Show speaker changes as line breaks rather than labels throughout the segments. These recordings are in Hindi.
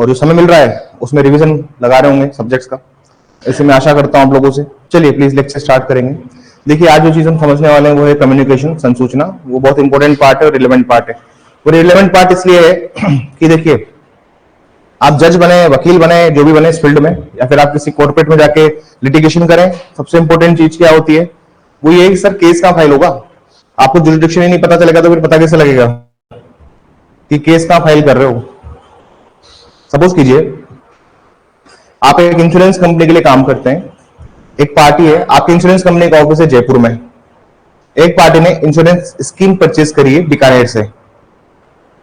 और जो समय मिल रहा है उसमें रिवीजन लगा रहे होंगे सब्जेक्ट्स का, ऐसे मैं आशा करता हूं आप लोगों से। चलिए प्लीज लेक्चर स्टार्ट करेंगे। देखिए आज जो चीज हम समझने वाले हैं वो है कम्युनिकेशन, संसूचना। वो बहुत इंपॉर्टेंट पार्ट है और रिलेवेंट पार्ट है। वो रिलेवेंट पार्ट इसलिए है कि देखिए आप जज बने, वकील बने, जो भी बने इस फील्ड में, या फिर आप किसी कॉर्पोरेट में जाके लिटिगेशन करें, सबसे इंपॉर्टेंट चीज क्या होती है? वो ये है कि सर केस कहां फाइल होगा। आपको जुरिडिक्शन ही नहीं पता चलेगा तो फिर पता कैसे लगेगा कि केस कहां फाइल कर रहे हो। सपोज कीजिए आप एक इंश्योरेंस कंपनी के लिए काम करते हैं। एक पार्टी है, आपकी इंश्योरेंस कंपनी का ऑफिस है जयपुर में, एक पार्टी ने इंश्योरेंस स्कीम परचेज करी है बीकानेर से।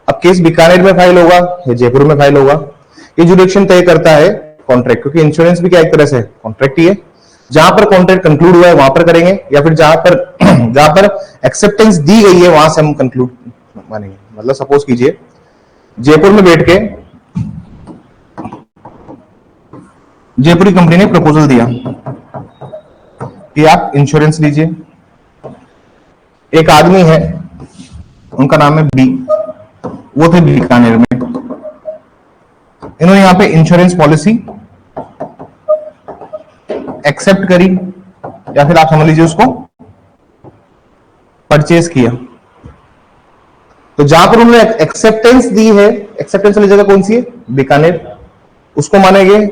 अब केस बीकानेर में फाइल होगा या जयपुर में फाइल होगा, ये जुरिडिक्शन तय करता है कॉन्ट्रैक्ट, क्योंकि इंश्योरेंस भी क्या एक तरह से कॉन्ट्रैक्ट ही है। जहां पर कॉन्ट्रैक्ट कंक्लूड हुआ है वहां पर करेंगे, या फिर जहां पर एक्सेप्टेंस दी गई है वहां से हम कंक्लूड मानेंगे। मतलब सपोज कीजिए जयपुर में बैठ के जयपुरी कंपनी ने प्रपोजल दिया कि आप इंश्योरेंस लीजिए। एक आदमी है, उनका नाम है बी, वो थे बीकानेर में। इन्होंने यहां पे इंश्योरेंस पॉलिसी एक्सेप्ट करी, या फिर आप समझ लीजिए उसको परचेज किया। तो जहां पर उन्होंने एक्सेप्टेंस दी है, एक्सेप्टेंस वाली जगह कौन सी है? बीकानेर। उसको मानेंगे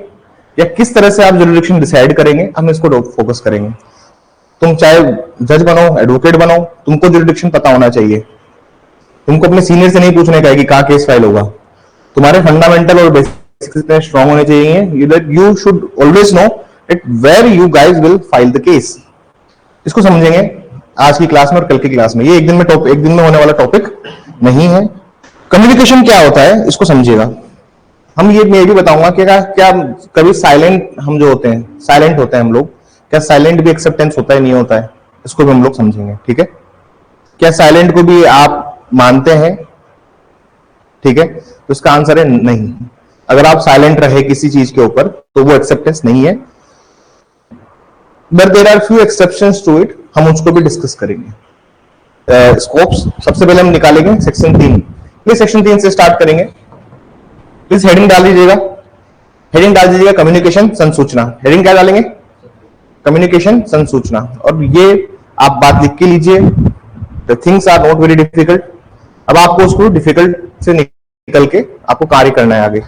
या किस तरह से आप जुरिडिक्शन डिसाइड करेंगे, हम इसको फोकस करेंगे। तुम चाहे जज बनो, एडवोकेट बनो, तुमको जुरिडिक्शन पता होना चाहिए। तुमको अपने सीनियर से नहीं पूछने का है कि कहां केस फाइल होगा। तुम्हारे फंडामेंटल और बेसिक्स इतने स्ट्रांग होने चाहिए, you should always know it where you guys will file the case. इसको समझेंगे आज की क्लास में और कल की क्लास में। ये एक दिन में होने वाला टॉपिक नहीं है। कम्युनिकेशन क्या होता है इसको समझिएगा। मैं ये भी बताऊंगा कि क्या कभी साइलेंट हम जो होते हैं, साइलेंट होते हैं हम लोग, क्या साइलेंट भी एक्सेप्टेंस होता है, नहीं होता है, इसको भी हम लोग समझेंगे। ठीक है, क्या साइलेंट को भी आप मानते हैं? ठीक है, तो इसका आंसर है नहीं। अगर आप साइलेंट रहे किसी चीज के ऊपर तो वो एक्सेप्टेंस नहीं है। But there are few exceptions to it, हम उसको भी डिस्कस करेंगे। स्कोप्स सबसे पहले हम निकालेंगे सेक्शन 3। ये सेक्शन 3 से स्टार्ट करेंगे। प्लीज हेडिंग डाल दीजिएगा, हेडिंग डाल दीजिएगा कम्युनिकेशन संसूचना। हेडिंग क्या डालेंगे? कम्युनिकेशन संसूचना। और ये आप बात लिख के लीजिए, the things are not very difficult. अब आपको उसको डिफिकल्ट से निकल के आपको कार्य करना है आगे।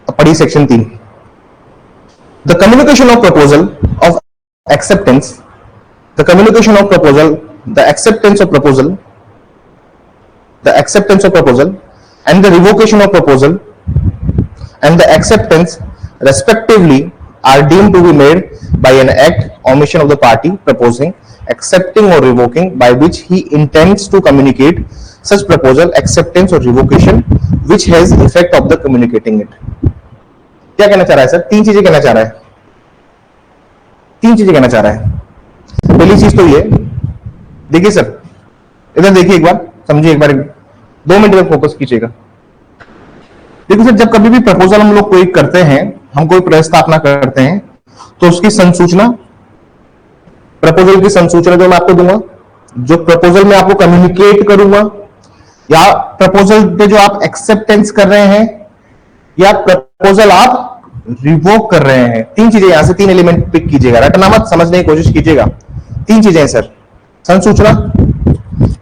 पढ़िए section 3। The communication of proposal of acceptance, the communication of proposal, the acceptance of proposal, the acceptance of proposal and the revocation of proposal and the acceptance respectively are deemed to be made by an act, omission of the party proposing, accepting or revoking, by which he intends to communicate such proposal, acceptance or revocation which has effect of the communicating it। क्या कहना चाह रहा है सर? तीन चीजें कहना चाह रहा है, तीन चीजें कहना चाह रहा है। पहली चीज तो ये देखिए सर, इधर देखिए एक बार, समझिए एक बार, 2 मिनट में फोकस कीजिएगा। देखिए सर, जब कभी भी प्रपोजल हम लोग कोई करते हैं, हम कोई प्रस्तावना करते हैं, तो उसकी संसूचना, प्रपोजल की संसूचना जो मैं आपको दूंगा, जो प्रपोजल में आपको कम्युनिकेट करूंगा, या प्रपोजल पे जो आप एक्सेप्टेंस कर रहे हैं, या प्रपोजल आप रिवोक कर रहे हैं, तीन चीजें यहां से, 3 एलिमेंट पिक कीजिएगा, रटना मत, समझने की कोशिश कीजिएगा। 3 चीजें हैं सर, संसूचना,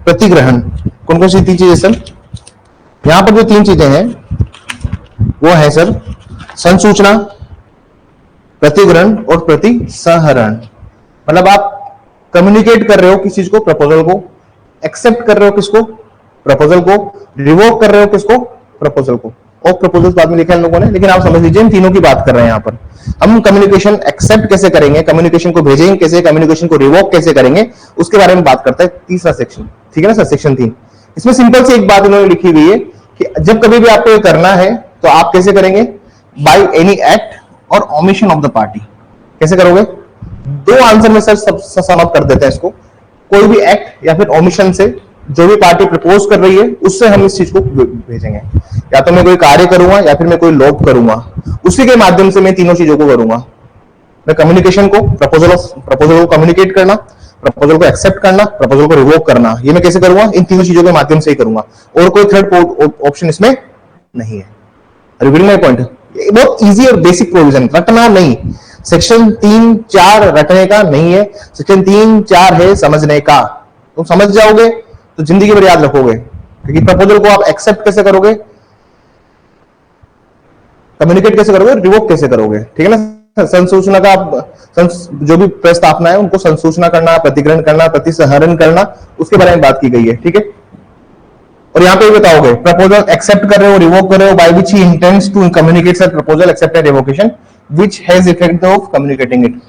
प्रतिग्रहण। कौन कौन सी 3 चीजें सर? यहां पर जो 3 चीजें हैं वो है सर संसूचना, प्रतिग्रहण और प्रतिसंहरण। मतलब आप कम्युनिकेट कर रहे हो किसी चीज को, प्रपोजल को, एक्सेप्ट कर रहे हो किसको? प्रपोजल को, रिवोक कर रहे हो किसको? प्रपोजल को। और प्रपोजल बाद में लिखा है इन लोगों ने, लेकिन आप समझ लीजिए इन तीनों की बात कर रहे हैं यहां पर। हम कम्युनिकेशन एक्सेप्ट कैसे करेंगे, कम्युनिकेशन को भेजेंगे कैसे, कम्युनिकेशन को रिवोक कैसे करेंगे, उसके बारे में बात करता है तीसरा सेक्शन। ठीक है ना सर, सेक्शन 3। इसमें सिंपल सी एक बात इन्होंने लिखी हुई है कि जब कभी भी आपको ये करना है तो आप कैसे करेंगे? बाय एनी एक्ट और ओमिशन ऑफ द पार्टी। कैसे करोगे? 2 आंसर में सर सम अप कर देते हैं इसको। कोई भी एक्ट या फिर ओमिशन से जो भी पार्टी प्रपोज कर रही है उससे हम इस चीज को भेजेंगे। या तो मैं कोई कार्य करूंगा या फिर मैं कोई लोभ करूंगा, उसी के माध्यम से मैं तीनों चीजों को करूंगा। मैं कम्युनिकेशन को, प्रपोजल को कम्युनिकेट करना, प्रपोजल को एक्सेप्ट करना, प्रपोजल को रिवोक करना, ये मैं कैसे करूंगा? इन तीनों चीजों के माध्यम से ही करूंगा। और कोई थर्ड ऑप्शन इसमें नहीं है। रिवीलिंग माय पॉइंट, बहुत इजी और बेसिक प्रोविजन, रटना नहीं। सेक्शन 3-4 रटने का नहीं है, सेक्शन 3-4 है समझने का। तुम समझ जाओगे तो जिंदगी भर याद रखोगे, क्योंकि प्रपोजल को आप एक्सेप्ट कैसे करोगे, कम्युनिकेट कैसे करोगे, रिवोक कैसे करोगे, ठीक है ना। संसूचना का जो भी प्रस्तावना है उनको संसूचना करना, प्रतिग्रहण करना, प्रतिसंहरण करना, उसके बारे में बात की गई है, ठीक है। और यहां पे बताओगे प्रपोजल एक्सेप्ट कर रहे हो, रिवोक कर रहे हो, by which he intends to communicate such proposal accept and revocation which has effect of communicating it.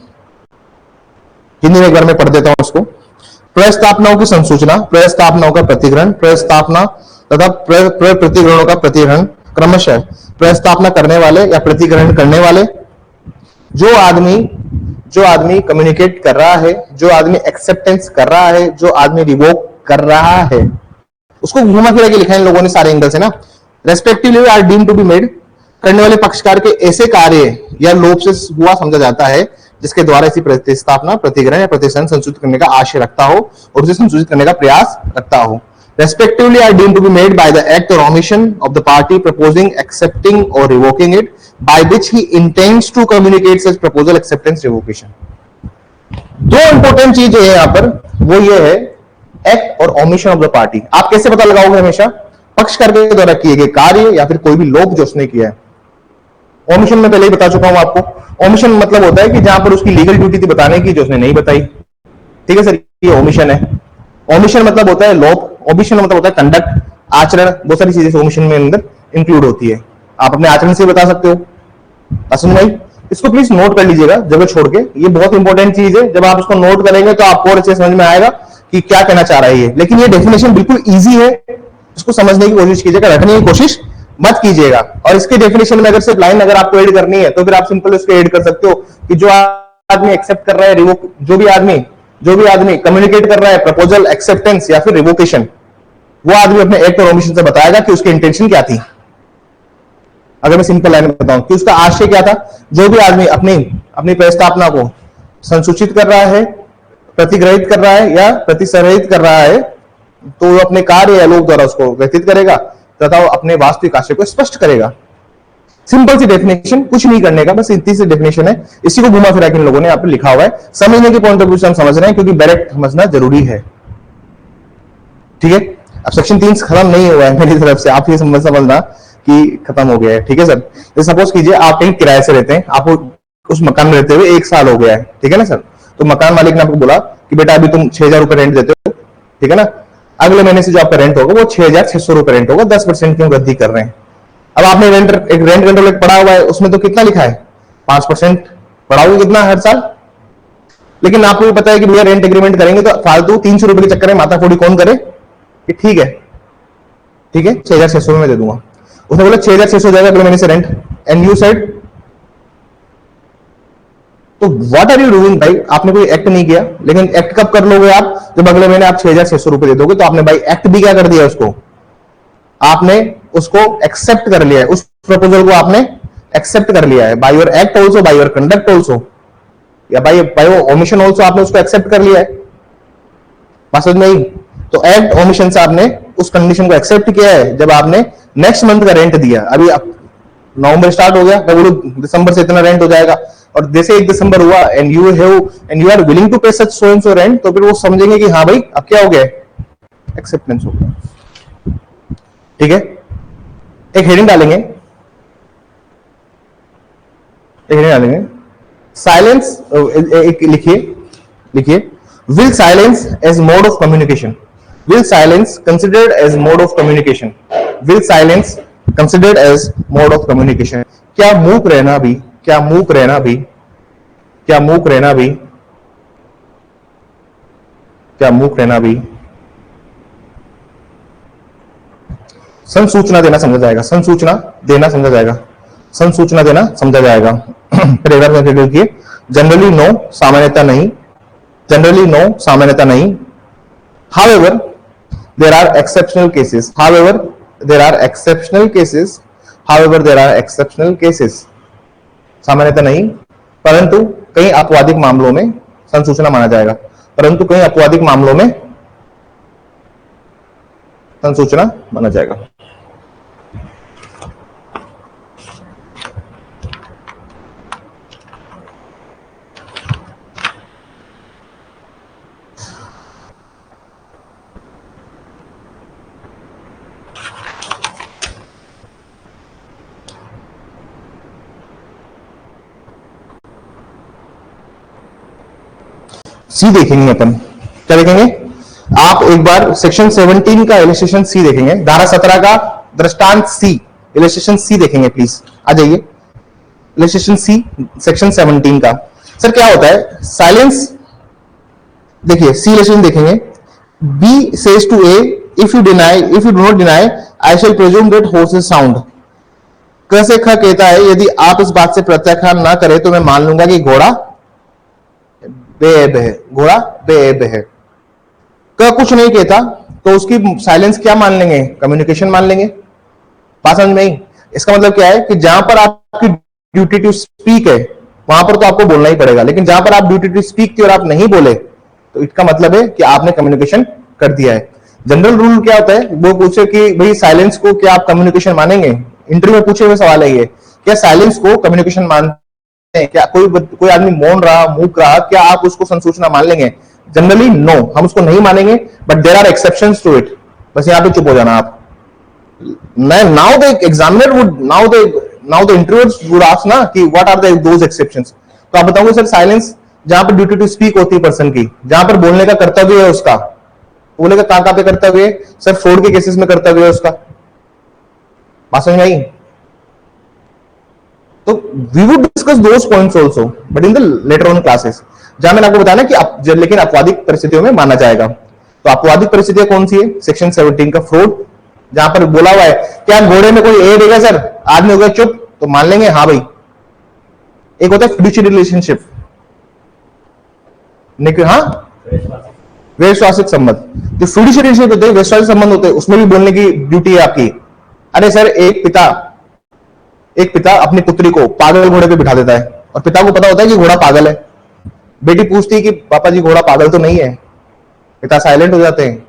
Hindi में एक बार मैं पढ़ देता हूं उसको। प्रस्तावनाओं की संसूचना, प्रस्तावनाओं का प्रतिग्रहण, प्रस्तावना तथा प्रतिग्रहणों का प्रतिग्रहण क्रमशः प्रस्तावना करने वाले या प्रतिग्रहण करने वाले, जो आदमी कम्युनिकेट कर रहा है, जो आदमी एक्सेप्टेंस कर रहा है, जो आदमी रिवोक कर रहा है, उसको घुमा फिरा के लिखा है इन लोगों ने सारे एंगल से ना। Respectively are deemed to be made, करने वाले पक्षकार के ऐसे कार्य या लोभ से हुआ समझा जाता है जिसके द्वारा इसी प्रतिस्थापना, प्रतिग्रहण या प्रतिसंहरण संसूचित करने का आशय रखता हो और उसे संसूचित करने का प्रयास रखता हो। Respectively are deemed to be made by the act or omission of the party proposing, accepting or revoking it, by which he intends to communicate such proposal, acceptance, revocation. दो इंपॉर्टेंट चीज है यहां पर, वो ये है एक्ट और ओमिशन ऑफ द पार्टी। आप कैसे पता लगाओगे हमेशा, पक्षकार के द्वारा किए गए कार्य या फिर कोई भी लोभ जो उसने किया है। ओमिशन में पहले ही बता चुका हूं आपको, ओमिशन मतलब होता है कि जहां पर उसकी लीगल ड्यूटी थी बताने की जो उसने नहीं बताई, ठीक है सर, ये ओमिशन है। ओमिशन मतलब होता है लोभ, ओमिशन मतलब होता है कंडक्ट, आचरण, बहुत सारी चीजें ओमिशन में अंदर इंक्लूड होती है। आप अपने आचरण से बता सकते हो। असुन भाई इसको प्लीज नोट कर लीजिएगा जगह छोड़ के, ये बहुत इंपॉर्टेंट चीज है। जब आप इसको नोट करेंगे तो आपको और अच्छे समझ में आएगा कि क्या कहना चाह रहा है ये। लेकिन ये डेफिनेशन बिल्कुल इजी है, इसको समझने की कोशिश कीजिएगा, रटने की कोशिश मत कीजिएगा। और इसके डेफिनेशन में अगर सिर्फ लाइन अगर आपको ऐड करनी है तो फिर आप सिंपल उसको ऐड कर सकते हो कि जो आदमी एक्सेप्ट कर रहा है, रिवोक, जो भी आदमी कम्युनिकेट कर रहा है प्रपोजल, एक्सेप्टेंस या फिर रिवोकेशन, वो आदमी अपने एक्ट और ओमिशन से बताएगा कि उसकी इंटेंशन क्या थी। अगर मैं सिंपल लाइन में बताऊं कि उसका आशय क्या था, जो भी आदमी अपनी प्रस्तावना को संसूचित कर रहा है, प्रतिग्रहित कर रहा है या प्रतिसंहरित कर रहा है, तो वो अपने कार्य या लोग द्वारा उसको व्यतीत करेगा तथा वो अपने वास्तविक आशय को स्पष्ट करेगा। सिंपल सी डेफिनेशन, कुछ नहीं करने का, बस इतनी सी डेफिनेशन है। इसी को घुमा फिरा के इन लोगों ने यहाँ पे लिखा हुआ है। समझने के पॉइंट ऑफ व्यू से हम समझ रहे हैं, क्योंकि डायरेक्ट समझना जरूरी है, ठीक है। अब सेक्शन 3 खत्म नहीं हुआ है मेरी तरफ से, आप ये समझना कि खत्म हो गया है, ठीक है सर। तो सपोज कीजिए आप कहीं किराए से रहते हैं, आपको उस मकान में रहते हुए 1 साल हो गया है, ठीक है ना सर। तो मकान मालिक ने आपको बोला कि बेटा अभी तुम 6,000 रुपए रेंट देते हो, ठीक है ना, अगले महीने से जो आपका रेंट होगा वो 6,600 रुपए रेंट होगा, 10% की वृद्धि कर रहे हैं। अब आपने एक रेंट कंट्रोल पढ़ा हुआ है, उसमें तो कितना लिखा है, 5% बढ़ाओगे कितना हर साल। लेकिन आपको भी पता है कि भैया रेंट एग्रीमेंट करेंगे तो फालतू 300 रुपए के चक्कर में माथाफोड़ी कौन करे कि ठीक है 6,600 में दे दूंगा। उसने बोला 6,600 जाएगा अगले महीने से रेंट, एंड यू सेड तो व्हाट आर यू डूइंग भाई, आपने कोई एक्ट नहीं किया। लेकिन एक्ट कब कर लोगे आप, जब अगले महीने आप 6,600 रुपए दे दोगे। तो आपने भाई एक्ट भी क्या कर दिया, आपने उसको एक्सेप्ट कर लिया है, उस प्रपोजल को आपने एक्सेप्ट कर लिया है, by your act also, by your conduct also, या बाय ओमिशन ऑल्सो आपने उसको एक्सेप्ट कर लिया है। बात समझ में आई। तो एक्ट ओमिशन से आपने उस कंडीशन को एक्सेप्ट किया है जब आपने नेक्स्ट मंथ का रेंट दिया। अभी नवंबर स्टार्ट हो गया, मैं बोलूं दिसंबर से इतना रेंट हो जाएगा, और जैसे 1 दिसंबर हुआ and you are willing to pay such so and so rent, तो फिर वो समझेंगे कि हाँ भाई अब क्या हो गया, एक्सेप्टेंस हो गया, ठीक है। एक हेडिंग डालेंगे, साइलेंस, एक लिखिए will silence as mode of communication, will silence considered as mode of communication, will silence considered as mode of communication. क्या मूक रहना भी संसूचना देना समझा जाएगा, संसूचना देना समझा जाएगा। फिर एक बार देखिए, जनरली नो, सामान्यता नहीं, however there are exceptional cases, सामान्यता नहीं, परंतु कई अपवादिक मामलों में संसूचना माना जाएगा, संसूचना माना जाएगा। सी देखेंगे अपन, क्या देखेंगे आप एक बार सेक्शन 17 का इलस्ट्रेशन सी देखेंगे, धारा 17 का दृष्टांत सी, इलस्ट्रेशन सी देखेंगे प्लीज, आ जाइए इलस्ट्रेशन सी सेक्शन 17 का। सर क्या होता है साइलेंस, देखिए सी इलस्ट्रेशन देखेंगे, B says to A if you do not deny I shall presume that horse is sound. क से ख कहता है यदि आप इस बात से प्रत्याख्यान ना करें तो मैं मान लूंगा कि घोड़ा बेऐब है, घोड़ा बेऐब है। क कुछ नहीं कहता तो उसकी साइलेंस क्या मान लेंगे, कम्युनिकेशन मान लेंगे। बात समझ में आई? इसका मतलब क्या है कि जहां पर आपकी ड्यूटी टू स्पीक है वहां पर तो आपको बोलना ही पड़ेगा, लेकिन जहां पर आप ड्यूटी टू स्पीक थी और आप नहीं बोले तो इसका मतलब है कि आपने कम्युनिकेशन कर दिया है। जनरल रूल क्या होता है, वो पूछे कि भाई साइलेंस को क्या आप कम्युनिकेशन मानेंगे, इंटरव्यू में पूछे हुए सवाल है ये, क्या साइलेंस को कम्युनिकेशन मानते हैं, क्या कोई आदमी मौन रहा मूक रहा क्या आप उसको संसूचना मान लेंगे? जनरली नो, हम उसको नहीं मानेंगे, but there are exceptions to it. बस यहां पे चुप हो जाना आप। Now the examiner would now the interviewers would ask ना कि व्हाट आर दोज एक्सेप्शंस। तो आप बताओगे सर साइलेंस जहां पर ड्यूटी टू स्पीक होती है पर्सन की, जहां पर बोलने का कर्तव्य है उसका, बोले का कहां पे कर्तव्य है सर, फ्रॉड के केसेस में कर्तव्य है उसका। बात समझ में आई? तो we would discuss those points also but in the later on classes, जहां मैंने आपको बताया कि लेकिन अपवादिक परिस्थितियों में माना जाएगा। तो अपवादिक परिस्थितियां कौन सी है? सेक्शन 17 का फ्रॉड, जहां पर बोला हुआ है क्या घोड़े में कोई ए देगा सर, आदमी हो गया चुप तो मान लेंगे हाँ भाई। एक होता है फिड्यूशियरी रिलेशनशिप, हाँ विश्वासिक संबंध, जो फिड्यूशियरी रिलेशनशिप होते हैं विश्वासिक संबंध होते हैं, उसमें भी बोलने की ड्यूटी है आपकी। अरे सर एक पिता अपनी पुत्री को पागल घोड़े पे बिठा देता है और पिता को पता होता है कि घोड़ा पागल है। बेटी पूछती है कि पापा जी घोड़ा पागल तो नहीं है, पिता साइलेंट हो जाते हैं।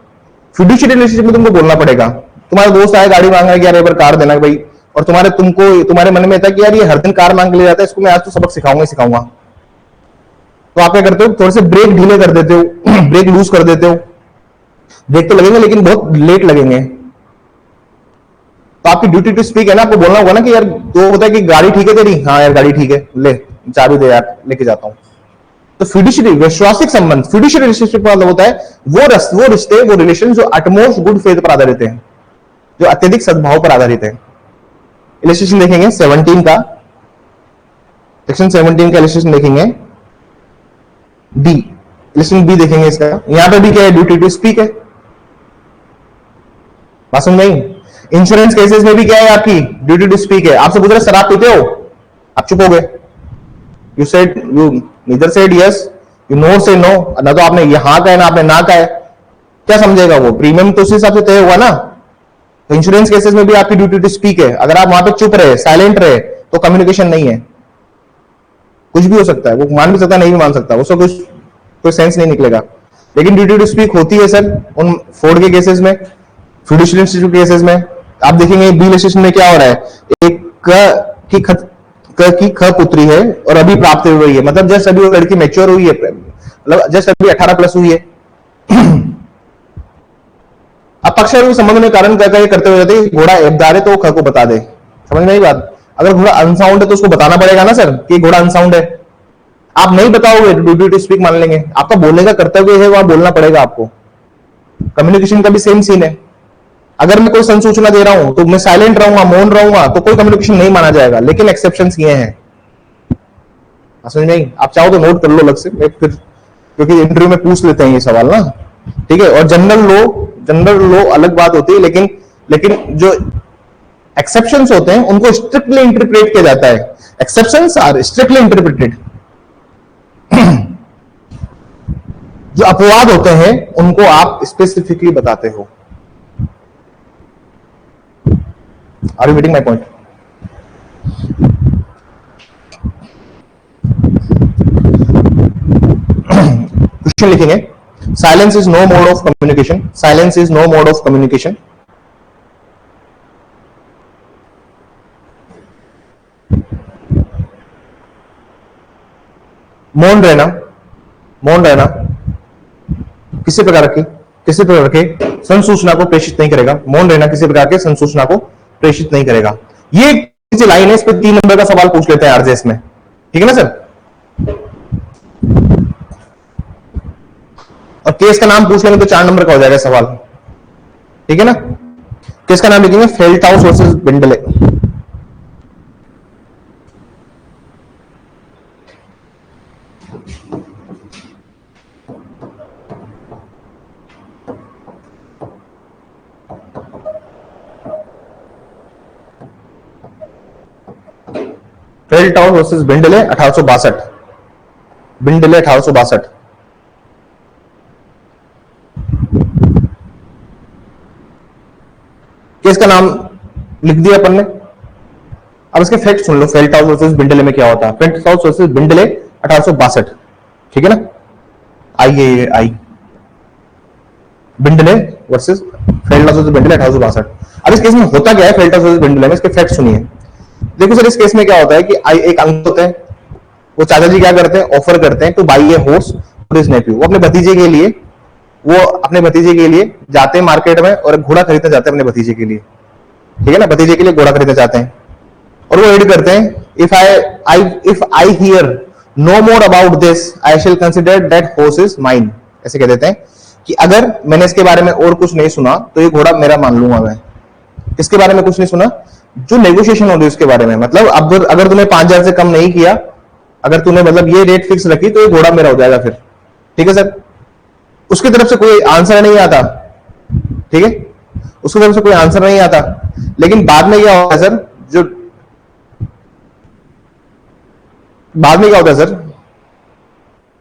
फिड्यूशियरी रिलेशनशिप में तुमको बोलना पड़ेगा। तुम्हारा दोस्त आया गाड़ी मांग रहा है कि यार एक बार कार देना भाई, और तुम्हारे मन में था कि यार ये हर दिन कार मांग के ले जाता है, इसको मैं आज तो सबक सिखाऊंगा। तो आप क्या करते हो, थोड़े से ब्रेक ढीले कर देते हो, ब्रेक लूज कर देते हो। ब्रेक तो लगेंगे लेकिन बहुत लेट लगेंगे। तो आपकी ड्यूटी टू स्पीक है ना, आपको बोलना होगा ना कि यार तो होता है कि गाड़ी ठीक है तेरी, हाँ यार गाड़ी ठीक है, ले चाबी दे यार लेके जाता हूं। तो फिड्यूशियरी विश्वासिक संबंध, फिड्यूशियरी रिलेशनशिप का मतलब होता है वो रिश्ते वो रिलेशन जो अटमोस्ट गुड फेथ पर आधारित है, जो अत्यधिक सद्भाव पर आधारित है। इलस्ट्रेशन देखेंगे 17 का, सेक्शन 17 का इलस्ट्रेशन देखेंगे बी, इलस्ट्रेशन बी देखेंगे इसका। यहां पे भी क्या है, ड्यूटी टू स्पीक है। बात समझ नहीं? इंश्योरेंस केसेस में भी क्या है आपकी ड्यूटी टू स्पीक है। आपसे पूछ रहे शराब पीते हो, आप चुप हो गए, you neither said yes, you know से नो, ना तो आपने हाँ कहा ना आपने ना कहा है, क्या समझेगा वो? प्रीमियम तो उस हिसाब से तय हुआ ना। तो इंश्योरेंस केसेस में भी आपकी ड्यूटी टू स्पीक है। अगर आप वहां पे चुप रहे, साइलेंट रहे, तो कम्युनिकेशन नहीं है। कुछ भी हो सकता है, वो मान भी सकता है नहीं भी मान सकता, उसका कोई सेंस नहीं निकलेगा। लेकिन ड्यूटी टू स्पीक होती है सर उन फ्रॉड के केसेस में, फिड्यूशियरी इंस्टीट्यूट केसेस में। आप देखेंगे बी रजिस्ट्रेशन में क्या हो रहा है, एक की ख पुत्री है और अभी प्राप्त हुई है, मतलब जस्ट अभी वो लड़की मैच्योर हुई है, मतलब जस्ट अभी 18 प्लस हुई है। अब पक्षारोपी संबंध में कारण करते हुए जाते घोड़ा एबदार है तो ख को बता दे। समझ में आई बात? अगर घोड़ा अनसाउंड है तो उसको बताना पड़ेगा ना सर कि घोड़ा अनसाउंड है। आप नहीं बताओगे ड्यूटी टू स्पीक मान लेंगे, आपका बोलने का कर्तव्य है, वहां बोलना पड़ेगा आपको। कम्युनिकेशन का भी सेम सीन है। अगर मैं कोई संसूचना दे रहा हूं तो मैं साइलेंट रहूंगा, मौन रहूंगा, तो कोई कम्युनिकेशन नहीं माना जाएगा। लेकिन एक्सेप्शंस ये हैं, समझ नहीं? आप चाहो तो नोट कर लो अलग से, फिर क्योंकि इंटरव्यू में पूछ लेते हैं ये सवाल ना, ठीक है। और जनरल लो अलग बात होती है, लेकिन जो एक्सेप्शंस होते हैं उनको स्ट्रिक्टली इंटरप्रेट किया जाता है। Exceptions are strictly interpreted. जो अपवाद होते हैं उनको आप स्पेसिफिकली बताते हो। Are you getting my point? Question लिखेंगे, silence is no mode of communication, silence is no mode of communication. मौन रहना किसी प्रकार के संसूचना को प्रेषित नहीं करेगा। मौन रहना किसी प्रकार के संसूचना को प्रेषित नहीं करेगा। ये किसी लाइन है, इस पे 3 नंबर का सवाल पूछ लेते हैं आरजेएस में, ठीक है ना सर? और केस का नाम पूछ लेंगे तो 4 नंबर का हो जाएगा सवाल, ठीक है ना। केस का नाम लिखेंगे फेल्टहाउस वर्सेस बिंडले। फेल्टहाउस वर्सेस बिंडले 1862, बिंडले 1862। केस का नाम लिख दिया अपन ने। अब इसके फैक्ट सुन लो, फेल्टहाउस वर्सेस बिंडले में क्या होता है। फेल्टहाउस वर्सेस बिंडले 1862, ठीक है ना। आइए आई बिंडले वर्सेस फेल्टहाउस वर्सेस बिंडले 1862। अब इस केस में होता क्या है फेल्टहाउस वर्सेस बिंडले में, इसके फैक्ट सुनिए। देखो सर, इस केस में क्या होता है कि एक अंकल होते हैं, वो चाचा जी क्या करते हैं, ऑफर करते हैं two by a horse for his Neiphiu. वो अपने भतीजे के लिए, जाते हैं मार्केट में और एक घोड़ा खरीदने जाते हैं अपने भतीजे के लिए, ठीक है ना। भतीजे के लिए घोड़ा खरीदना चाहते हैं और वो एड करते हैं, if I hear no more about this I shall consider that horse is mine. ऐसे कह देते हैं कि अगर मैंने इसके बारे में और कुछ नहीं सुना तो ये घोड़ा मेरा मान लूंगा मैं। इसके बारे में कुछ नहीं सुना, जो नेगोशिएशन हो रही है उसके बारे में, मतलब अब अगर तूने 5,000 से कम नहीं किया, अगर तूने मतलब ये रेट फिक्स रखी तो ये घोड़ा मेरा हो जाएगा फिर, ठीक है सर। उसकी तरफ से कोई आंसर नहीं आता, ठीक है, उसकी तरफ से कोई आंसर नहीं आता। लेकिन बाद में क्या होता है सर, बाद में क्या होता है सर,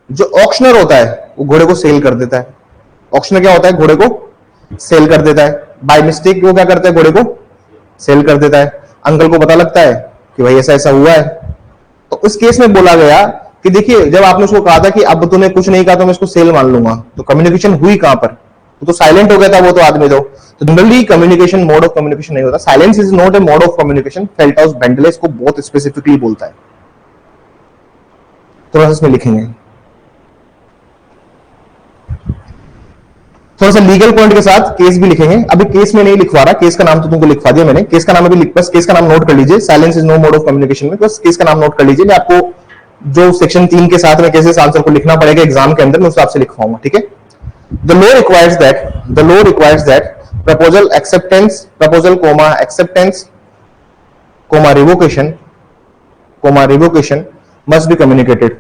जो ऑक्शनर होता है वो घोड़े को सेल कर देता है। ऑक्शनर क्या होता है, घोड़े को सेल कर देता है। बाय मिस्टेक वो क्या करता है, घोड़े को सेल कर देता है। अंकल को पता लगता है कि भाई ऐसा ऐसा हुआ है। तो इस केस में बोला गया कि देखिए, जब आपने उसको कहा था कि अब तूने कुछ नहीं कहा तो मैं इसको सेल मान लूंगा, तो कम्युनिकेशन हुई कहां पर, तो साइलेंट हो गया था वो तो आदमी। तो generally communication, mode of communication नहीं होता। Silence is not a mode of communication. Felthouse Bindley इसको बहुत स्पेसिफिकली बोलता है। थोड़ा सा इसमें लिखेंगे, थोड़ा सा लीगल पॉइंट के साथ केस भी लिखेंगे। अभी केस में नहीं लिखवा रहा, केस का नाम तो तुमको लिखवा दिया मैंने। केस का नाम अभी बस केस का नाम नोट कर लीजिए। Silence is no mode of communication में बस केस का नाम नोट कर लीजिए। मैं आपको जो सेक्शन 3 के साथ में कैसे आंसर को लिखना पड़ेगा एग्जाम के अंदर, मैं उस हिसाब से लिखवाऊंगा, ठीक है। The law requires that proposal acceptance, proposal comma acceptance comma revocation must be communicated,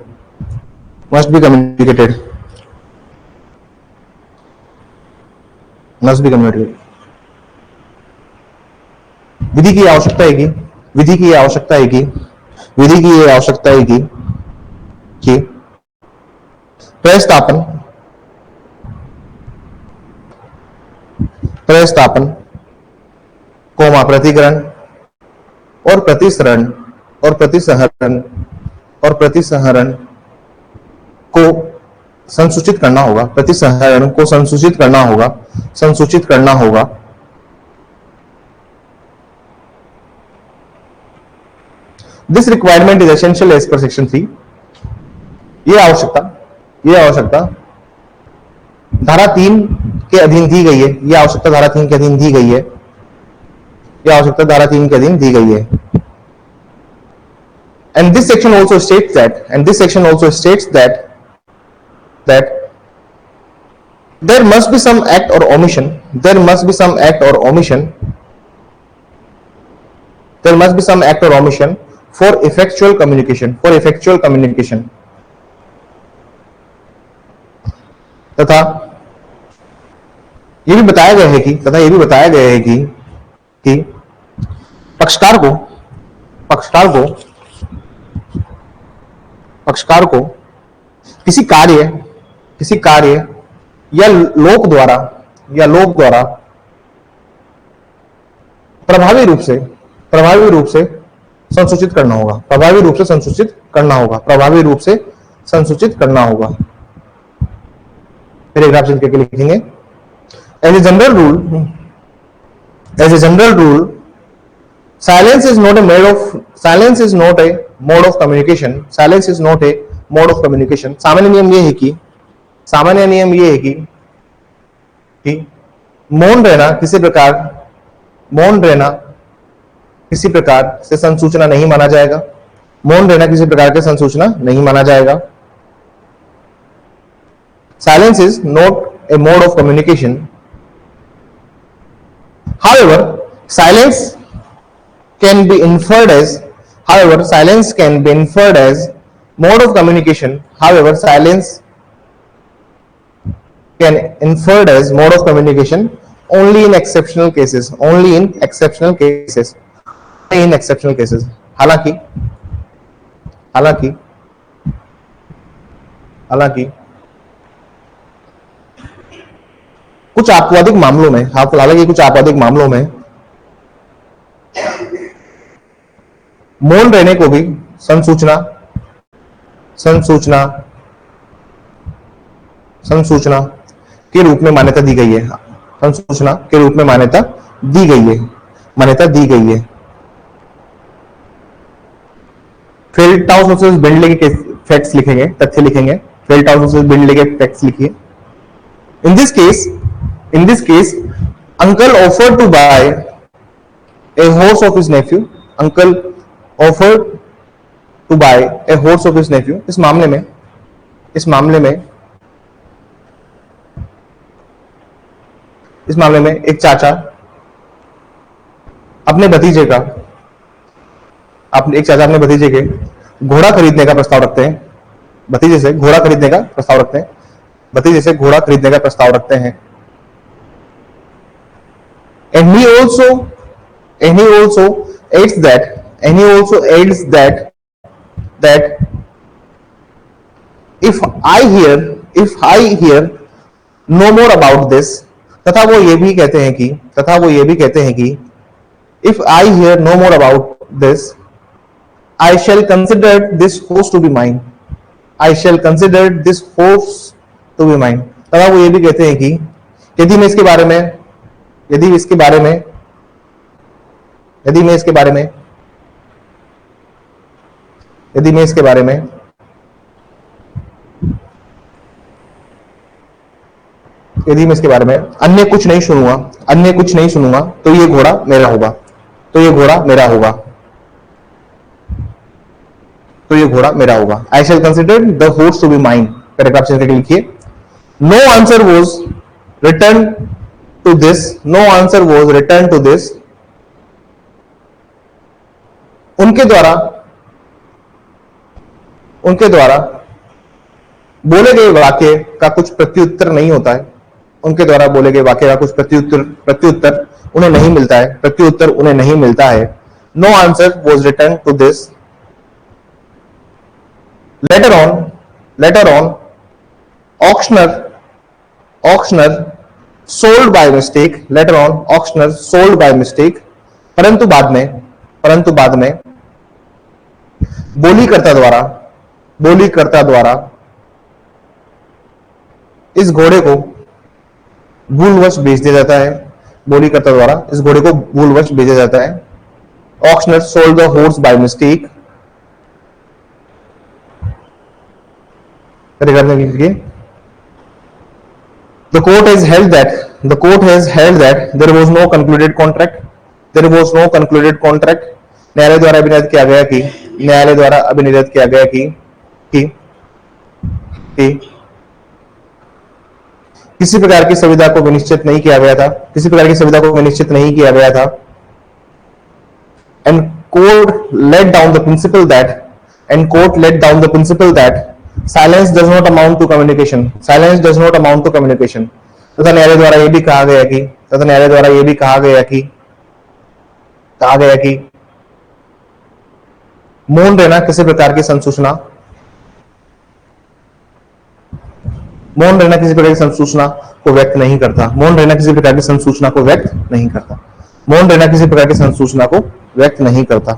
must be communicated, must be communicated। विधि की आवश्यकता है कि प्रस्तापन कोमा प्रतिकरण और प्रतिसंहरण को संसूचित करना होगा, प्रतिसंहरण को संसूचित करना होगा। This requirement is essential as per section 3। ये आवश्यकता धारा 3 के अधीन दी गई है। ये आवश्यकता धारा 3 के अधीन दी गई है। And this section also states that there must be some act or omission for effectual communication तथा ये भी बताया गया है कि पक्षकार को किसी कार्य या लोक द्वारा प्रभावी रूप से संसूचित करना होगा। पैराग्राफ से लिखेंगे, as a general rule silence is not a mode of communication। सामान्य नियम ये है कि मौन रहना किसी प्रकार से संसूचना नहीं माना जाएगा। Silence is not a mode of communication. However, silence can be inferred as silence can be inferred as mode of communication. However, silence can inferred as mode of communication only in exceptional cases. Only in exceptional cases. In exceptional cases. हालांकि हालांकि हालांकि कुछ आपवादिक मामलों में, हालांकि कुछ आपवादिक मामलों में मौन रहने को भी संसूचना संसूचना संसूचना के रूप में मान्यता दी गई है. संसूचना के रूप में मान्यता दी गई है. मान्यता दी गई है. फेल्टहाउस वर्सेस बेंडले के फैक्ट्स लिखेंगे, तथ्य लिखेंगे. फेल्टहाउस वर्सेस बेंडले के फैक्ट्स लिखिए. In this case, uncle offered to buy a horse of his nephew. Uncle offered to buy a horse of his nephew. इस मामले में एक चाचा अपने भतीजे के घोड़ा खरीदने का प्रस्ताव रखते हैं. भतीजे से घोड़ा खरीदने का प्रस्ताव रखते हैं. And he also adds that if I hear no more about this, तथा वो ये भी कहते हैं कि if I hear no more about this, I shall consider this horse to be mine. तथा वो ये भी कहते हैं कि यदि मैं इसके बारे में अन्य कुछ नहीं सुनूंगा तो ये घोड़ा मेरा होगा. I shall consider the horse to be mine. Paragraph change करके लिखिए. No answer was returned to this. उनके द्वारा बोले गए वाक्य का कुछ प्रत्युत्तर नहीं होता है. उन्हें नहीं मिलता है. No answer was returned to this. Later on, auctioneer sold by mistake. परंतु बाद में बोलीकर्ता द्वारा इस घोड़े को भूलवश बेच दिया जाता है. Auctioneer sold the horse by mistake. The court has held that there was no concluded contract. न्यायालय द्वारा अभिनिर्णय किया गया कि किसी प्रकार की सुविधा को विनिश्चित नहीं किया गया था. And court laid down the principle that silence does not amount to communication. तथा न्यायालय द्वारा यह भी कहा गया कि मौन रहना किसी प्रकार की संसूचना को व्यक्त नहीं करता.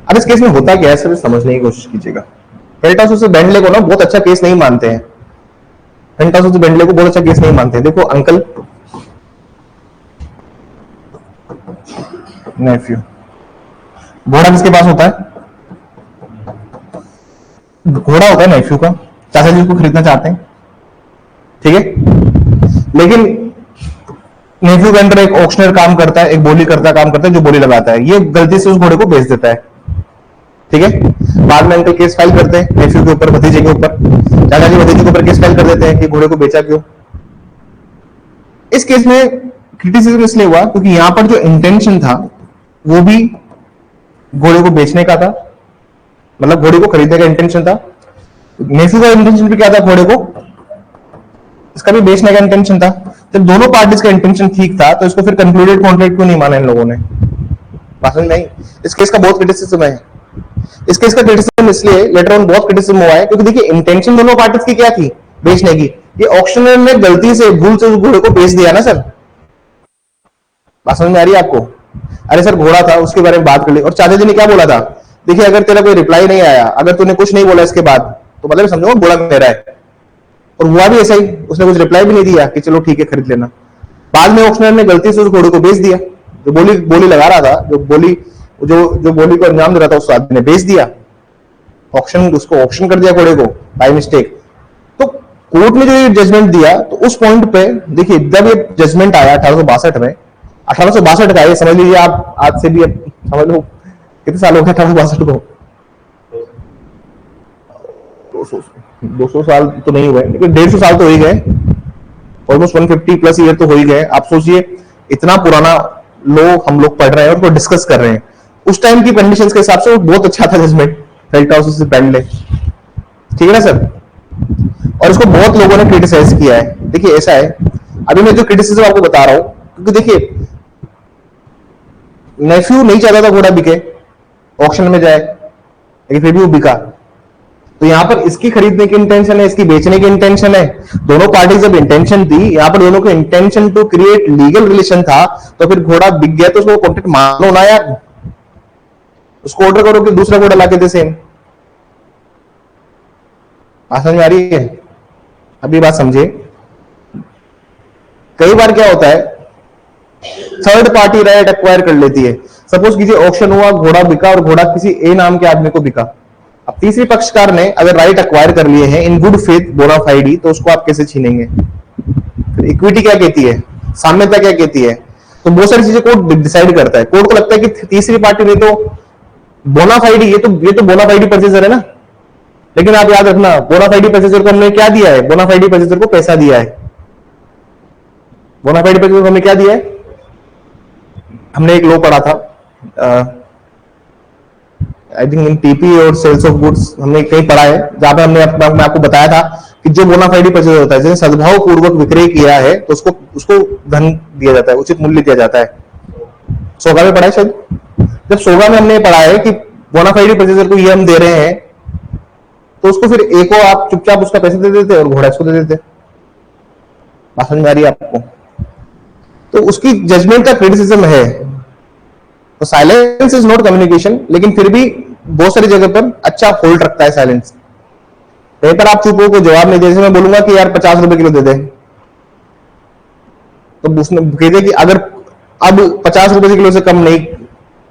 अब इस केस में होता क्या है सर, समझने की कोशिश कीजिएगा. फेल्टहाउस से बेंडले को ना बहुत अच्छा केस नहीं मानते हैं. देखो अंकल नेफ्यू, घोड़ा किसके पास होता है? घोड़ा होता है नेफ्यू का. चाचा जी उसको खरीदना चाहते हैं. ठीक है। लेकिन नेफ्यू के अंडर एक ऑक्शनर काम करता है, एक बोली करता काम करता है, जो बोली लगाता है, ये गलती से उस घोड़े को बेच देता है। ठीक है। बाद में अंकल केस फाइल करते हैं नेफ्यू के ऊपर, भतीजे के ऊपर, चाचा जी भतीजे के ऊपर केस फाइल कर देते हैं कि घोड़े को बेचा क्यों। इस केस में क्रिटिसिज्म इसलिए हुआ क्योंकि यहां पर जो इंटेंशन था वो भी घोड़े को बेचने का था, मतलब घोड़े को खरीदने का इंटेंशन था। नेफ्यू का इंटेंशन भी क्या था, घोड़े को इसका भी बेचने का इंटेंशन था। जब दोनों पार्टीज का इंटेंशन ठीक था तो इसको फिर कंक्लूडेड कॉन्ट्रैक्ट क्यों नहीं माना इन लोगों ने? पसंद नहीं। इस केस का बहुत क्रिटिसिज्म है। इस केस का क्रिटिसिज्म इसलिए लेटर ऑन बहुत क्रिटिसिज्म हुआ है क्योंकि देखिए इंटेंशन दोनों पार्टीज की क्या थी, बेचने की। ये ऑक्शनर ने गलती से भूल से उस घोड़े को बेच दिया ना सर। बात समझ में आ रही है आपको? अरे सर घोड़ा था, उसके बारे में बात कर ली, और चाचा जी ने क्या बोला था, देखिए अगर तेरा कोई रिप्लाई नहीं आया, अगर तूने कुछ नहीं बोला इसके बाद, तो मतलब समझो घोड़ा मेरा है। और हुआ भी ऐसा ही, उसने कुछ रिप्लाई भी नहीं दिया कि चलो ठीक है खरीद लेना। बाद में ऑक्शनर ने गलती से उस घोड़े को बेच दिया। जो बोली बोली लगा रहा था, जो बोली को अंजाम दे रहा था, उस आदमी ने बेच दिया। उसको ऑप्शन कर दिया घोड़े को बाय मिस्टेक। तो कोर्ट ने जो ये जजमेंट दिया, तो उस पॉइंट पे देखिए जब ये जजमेंट आया 1862 में, 1862 का, ये समझ लीजिए आप आज से भी समझ लो कितने साल हो गए 1862 को, 200 साल तो नहीं हुए लेकिन 150 साल तो हो ही गए, ऑलमोस्ट 150 प्लस ईयर तो हो ही गए। आप सोचिए इतना पुराना हम लोग पढ़ रहे हैं और उसको डिस्कस कर रहे हैं। उस टाइम की कंडीशंस के हिसाब से वो बहुत अच्छा था जजमेंट, फेल्ट हाउस से पेंडले, ठीक है ना सर। और इसको बहुत लोगों ने क्रिटिसाइज किया है। देखिए ऐसा है, अभी मैं जो क्रिटिसिज्म आपको बता रहा हूं, क्योंकि देखिए नेफ्यू नहीं चाहता था घोड़ा बिके, ऑक्शन में जाए, लेकिन फिर भी वो बिका। तो यहां पर इसकी खरीदने की इंटेंशन है, इसकी बेचने की इंटेंशन है। दोनों पार्टी जब इंटेंशन थी, यहां पर दोनों के intention to create legal relation था, तो फिर घोड़ा बिक गया तो उसको कॉन्ट्रैक्ट मानो ना यार, उसको ऑर्डर करो कि दूसरा घोड़ा लाके दे सेम। बात समझ में आ रही है? अब ये बात समझे, कई बार क्या होता है, थर्ड पार्टी राइट एक्वायर कर लेती है। सपोज कीजिए ऑक्शन हुआ, घोड़ा बिका और घोड़ा किसी ए नाम के आदमी को बिका। अब तीसरे पक्षकार ने अगर राइट एक्वायर कर लिए हैं इन गुड फेथ बोनाफाइडी, तो उसको आप कैसे छीनेंगे? फिर इक्विटी क्या कहती है, साम्यता क्या कहती है, तो बहुत सारी चीजें कोर्ट डिसाइड करता है। कोर्ट को लगता है कि तीसरी पार्टी ने तो बोनाफाइडी, ये तो बोनाफाइडी परचेजर है ना। लेकिन आप याद रखना, बोनाफाइडी परचेजर को हमने क्या दिया है? बोनाफाइडी परचेजर को पैसा दिया है। बोनाफाइडी परचेजर को हमने क्या दिया है? हमने एक लॉ पढ़ा था, आई थिंक इन टीपी और सेल्स ऑफ गुड्स, हमने कहीं पढ़ा है जहां पे मैं आपको बताया था कि जो बोनाफाइडी परचेज होता है, जैसे सद्भाव पूर्वक विक्रय किया है, तो उसको धन दिया जाता है, उचित मूल्य दिया जाता है। सोगा में पढ़ा है शायद। जब सोगा में हमने पढ़ा है कि बोनाफाइडी परचेजर को ये हम दे रहे हैं, तो उसको फिर एक को आप चुपचाप उसका पैसे दे देते और घोड़ा इसको दे देते। बात समझ में आ रही है आपको? तो उसकी जजमेंट का क्रिटिसिज्म है। तो साइलेंस इज नॉट कम्युनिकेशन, लेकिन फिर भी बहुत सारी जगह पर अच्छा होल्ड रखता है साइलेंस। कहीं पर आप चुप हो, कोई जवाब नहीं दे, जैसे मैं बोलूंगा कि यार 50 रुपए किलो दे दे, तो उसने कह दिया कि अगर अब 50 रुपए से किलो से कम नहीं,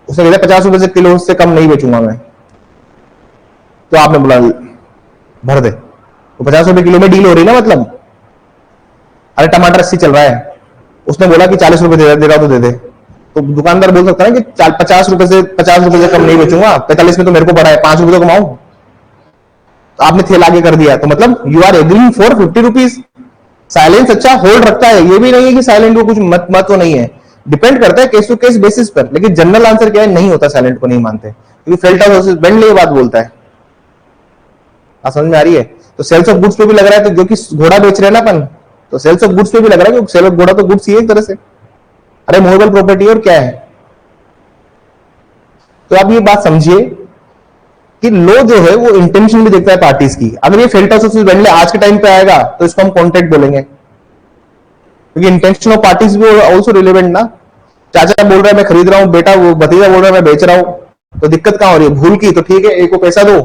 उसने कह दिया 50 रुपए से किलो से कम नहीं बेचूंगा मैं, तो आपने बोला भर दे, तो 50 रुपए किलो में डील हो रही ना। मतलब अरे टमाटर 80 चल रहा है, उसने बोला कि 40 रुपए दे रहा तो दे दे, तो दुकानदार बोल सकता है कि 50 रुपए से कम नहीं बेचूंगा, 45 में तो मेरे को बढ़ा है, 5 रुपए तो कमाऊं। तो आपने थेल आगे कर दिया, तो मतलब you are agreeing for 50 rupees. Silence अच्छा होल्ड रखता है, ये भी नहीं है कि साइलेंट को कुछ महत्व नहीं है, डिपेंड करता है केस टू केस बेसिस पर। लेकिन जनरल आंसर क्या है, नहीं होता, साइलेंट को नहीं मानते, क्योंकि फेल्टा वर्सेस बेंटले ये बात बोलता है। आप समझ में आ रही है? तो सेल्स ऑफ गुड्स पे भी लग रहा है, तो जो कि घोड़ा बेच रहे हैं ना अपन, तो सेल्स ऑफ गुड्स पे भी लग रहा है कि सेल ऑफ घोड़ा तो गुड्स ही है एक तरह से। अरे मूवेबल प्रॉपर्टी और क्या है? तो आप ये बात समझिए कि लॉ जो है वो इंटेंशन भी देखता है पार्टीज की। अगर ये फेल्टा वर्सेस बेंटले आज के टाइम पे आएगा तो इसको हम कॉन्ट्रैक्ट बोलेंगे, क्योंकि इंटेंशन ऑफ पार्टीज भी ऑल्सो रिलेवेंट ना। चाचा बोल रहा है मैं खरीद रहा हूं, बेटा वो भतीजा बोल रहा है मैं बेच रहा हूं, तो दिक्कत कहां हो रही है? भूल की, तो ठीक है एक को पैसा दो।